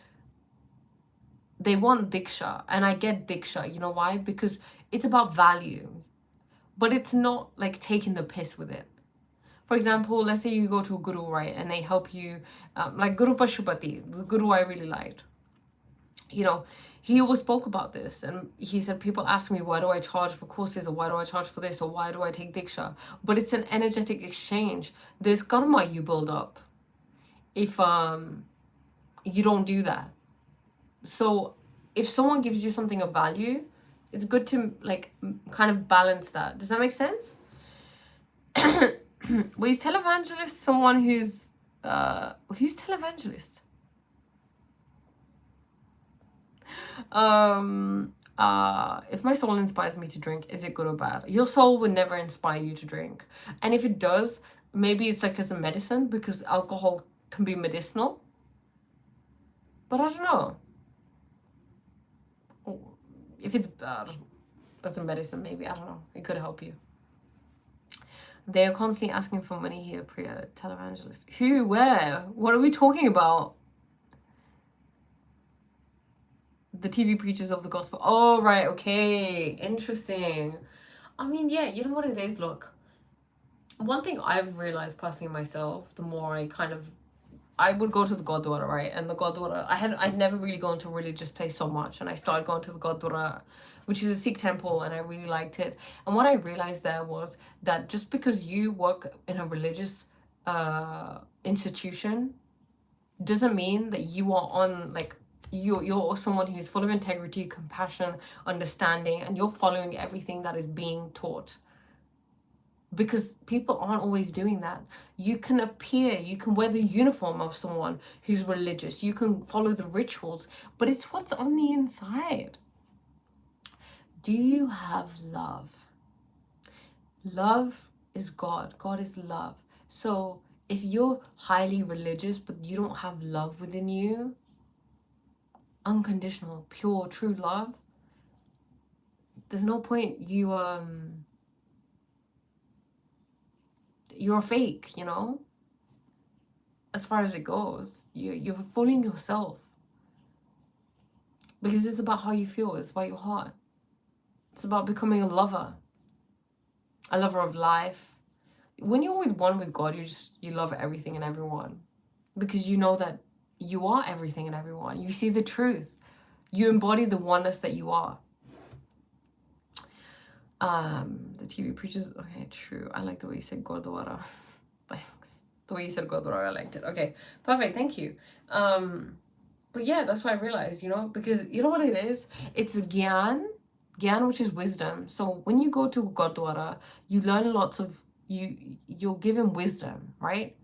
they want Diksha, and I get Diksha. You know why? Because it's about value, but it's not like taking the piss with it. For example, let's say you go to a guru, right, and they help you, like Guru Pashupati, the guru I really liked. You know, he always spoke about this, and he said, people ask me, why do I charge for courses, or why do I charge for this, or why do I take Diksha? But it's an energetic exchange. There's karma you build up if you don't do that. So if someone gives you something of value, it's good to like kind of balance that. Does that make sense? Well, is televangelist someone who's televangelist? If my soul inspires me to drink, is it good or bad? Your soul would never inspire you to drink. And if it does, maybe it's like as a medicine, because alcohol can be medicinal. But I don't know. If it's bad as a medicine, maybe, I don't know. It could help you. They are constantly asking for money here, Priya, televangelist. Who? Where? What are we talking about? The TV preachers of the gospel. Oh, right, okay. Interesting. I mean, yeah, you know what it is? Look, one thing I've realized personally myself, the more I would go to the Gurdwara, right? And the Gurdwara, I'd never really gone to a religious place so much. And I started going to the Gurdwara, which is a Sikh temple, and I really liked it. And what I realized there was that just because you work in a religious institution doesn't mean that you are on, like, you're someone who's full of integrity, compassion, understanding, and you're following everything that is being taught. Because people aren't always doing that. You can wear the uniform of someone who's religious, you can follow the rituals, but it's what's on the inside. Do you have love? Love is God. God is love. So if you're highly religious but you don't have love within you, unconditional, pure, true love, there's no point. You're fake, you know, as far as it goes. You're fooling yourself. Because it's about how you feel. It's about your heart. It's about becoming a lover of life. When you're with one with God, you love everything and everyone, because you know that you are everything and everyone. You see the truth. You embody the oneness that you are. The TV preaches. Okay, true. I like the way you said Gurdwara. Thanks. The way you said Gurdwara, I liked it. Okay, perfect. Thank you. But yeah, that's what I realized, you know, because you know what it is? It's Gyan, which is wisdom. So when you go to Gurdwara, you learn lots of, you're given wisdom, right?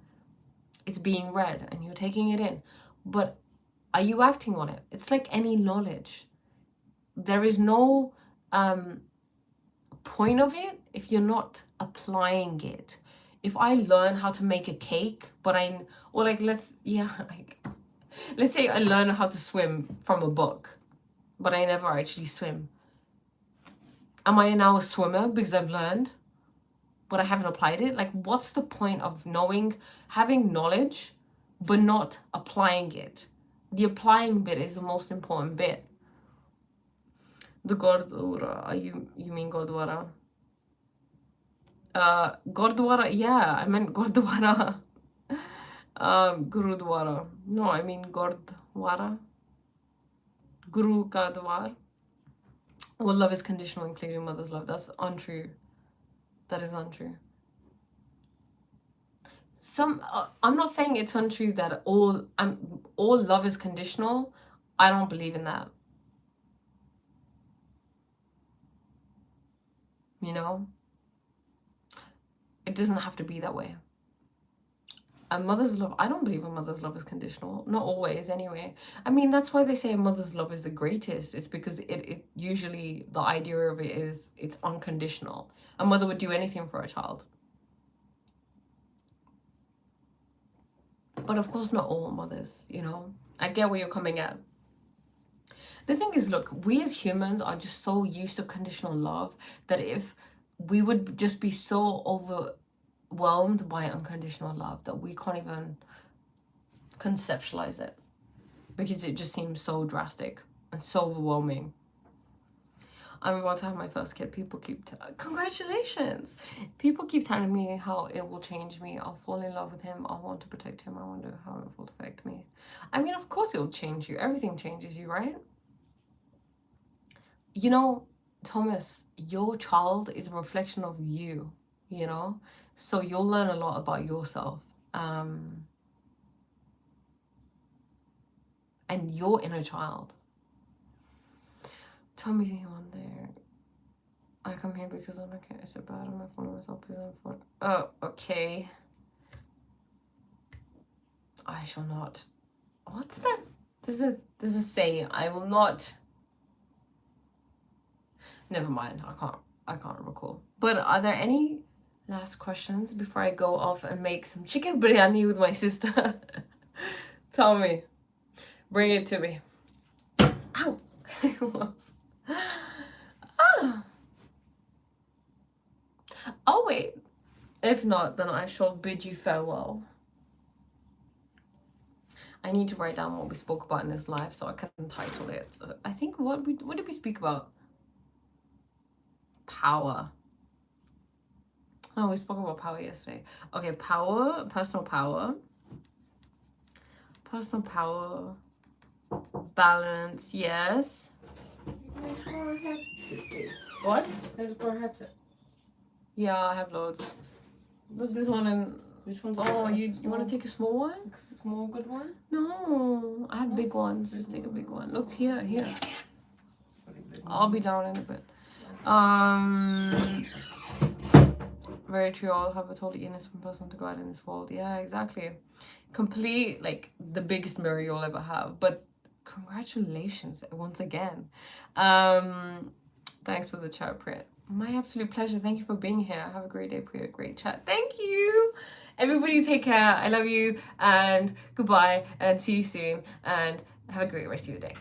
It's being read and you're taking it in. But are you acting on it? It's like any knowledge. There is no point of it if you're not applying it. If I learn how to make a cake, but let's say I learn how to swim from a book, but I never actually swim. Am I now a swimmer because I've learned, but I haven't applied it? Like, what's the point of having knowledge, but not applying it? The applying bit is the most important bit. The Gurdwara, you mean Gurdwara? Gurdwara, yeah, I meant Gurdwara. Gurudwara. No, I mean Gurdwara. Guru ka dwar. Well, love is conditional, including mother's love. That's untrue. That is untrue. I'm not saying it's untrue that all love is conditional. I don't believe in that. You know? It doesn't have to be that way. A mother's love, I don't believe a mother's love is conditional. Not always, anyway. I mean, that's why they say a mother's love is the greatest. It's because it usually, the idea of it is it's unconditional. A mother would do anything for a child. But of course, not all mothers, you know. I get where you're coming at. The thing is, look, we as humans are just so used to conditional love that if we would just be so overwhelmed by unconditional love that we can't even conceptualize it, because it just seems so drastic and so overwhelming. I'm about to have my first kid. People keep congratulations. People keep telling me how it will change me. I'll fall in love with him. I want to protect him. I wonder how it will affect me. I mean, of course it will change you. Everything changes you, right? You know, Thomas, your child is a reflection of you, you know? So you'll learn a lot about yourself. And your inner child. Tell me one there. I come here because I'm okay. Is it bad? Am I fooling myself? Because I'm fun. Oh, okay. I shall not. What's that? There's a saying. I will not. Never mind. I can't recall. But are there any last questions before I go off and make some chicken biryani with my sister? Tell me. Bring it to me. Ow. Whoops. Oh wait. If not, then I shall bid you farewell. I need to write down what we spoke about in this live so I can title it. I think what did we speak about? Power. Oh, we spoke about power yesterday. Okay, power, personal power, balance, yes. What? Yeah, I have loads. Look, this one and which one's? Oh, you want to take a small one? A small good one? No, I have big ones. Just take a big one. Look here. I'll be down in a bit. Very true. I'll have a totally innocent person to go out in this world. Yeah, exactly. Complete, like, the biggest mirror you'll ever have. But congratulations once again. Thanks for the chat, Priya. My absolute pleasure. Thank you for being here. Have a great day, Priya. Great chat. Thank you. Everybody take care. I love you, and goodbye, and see you soon, and have a great rest of your day.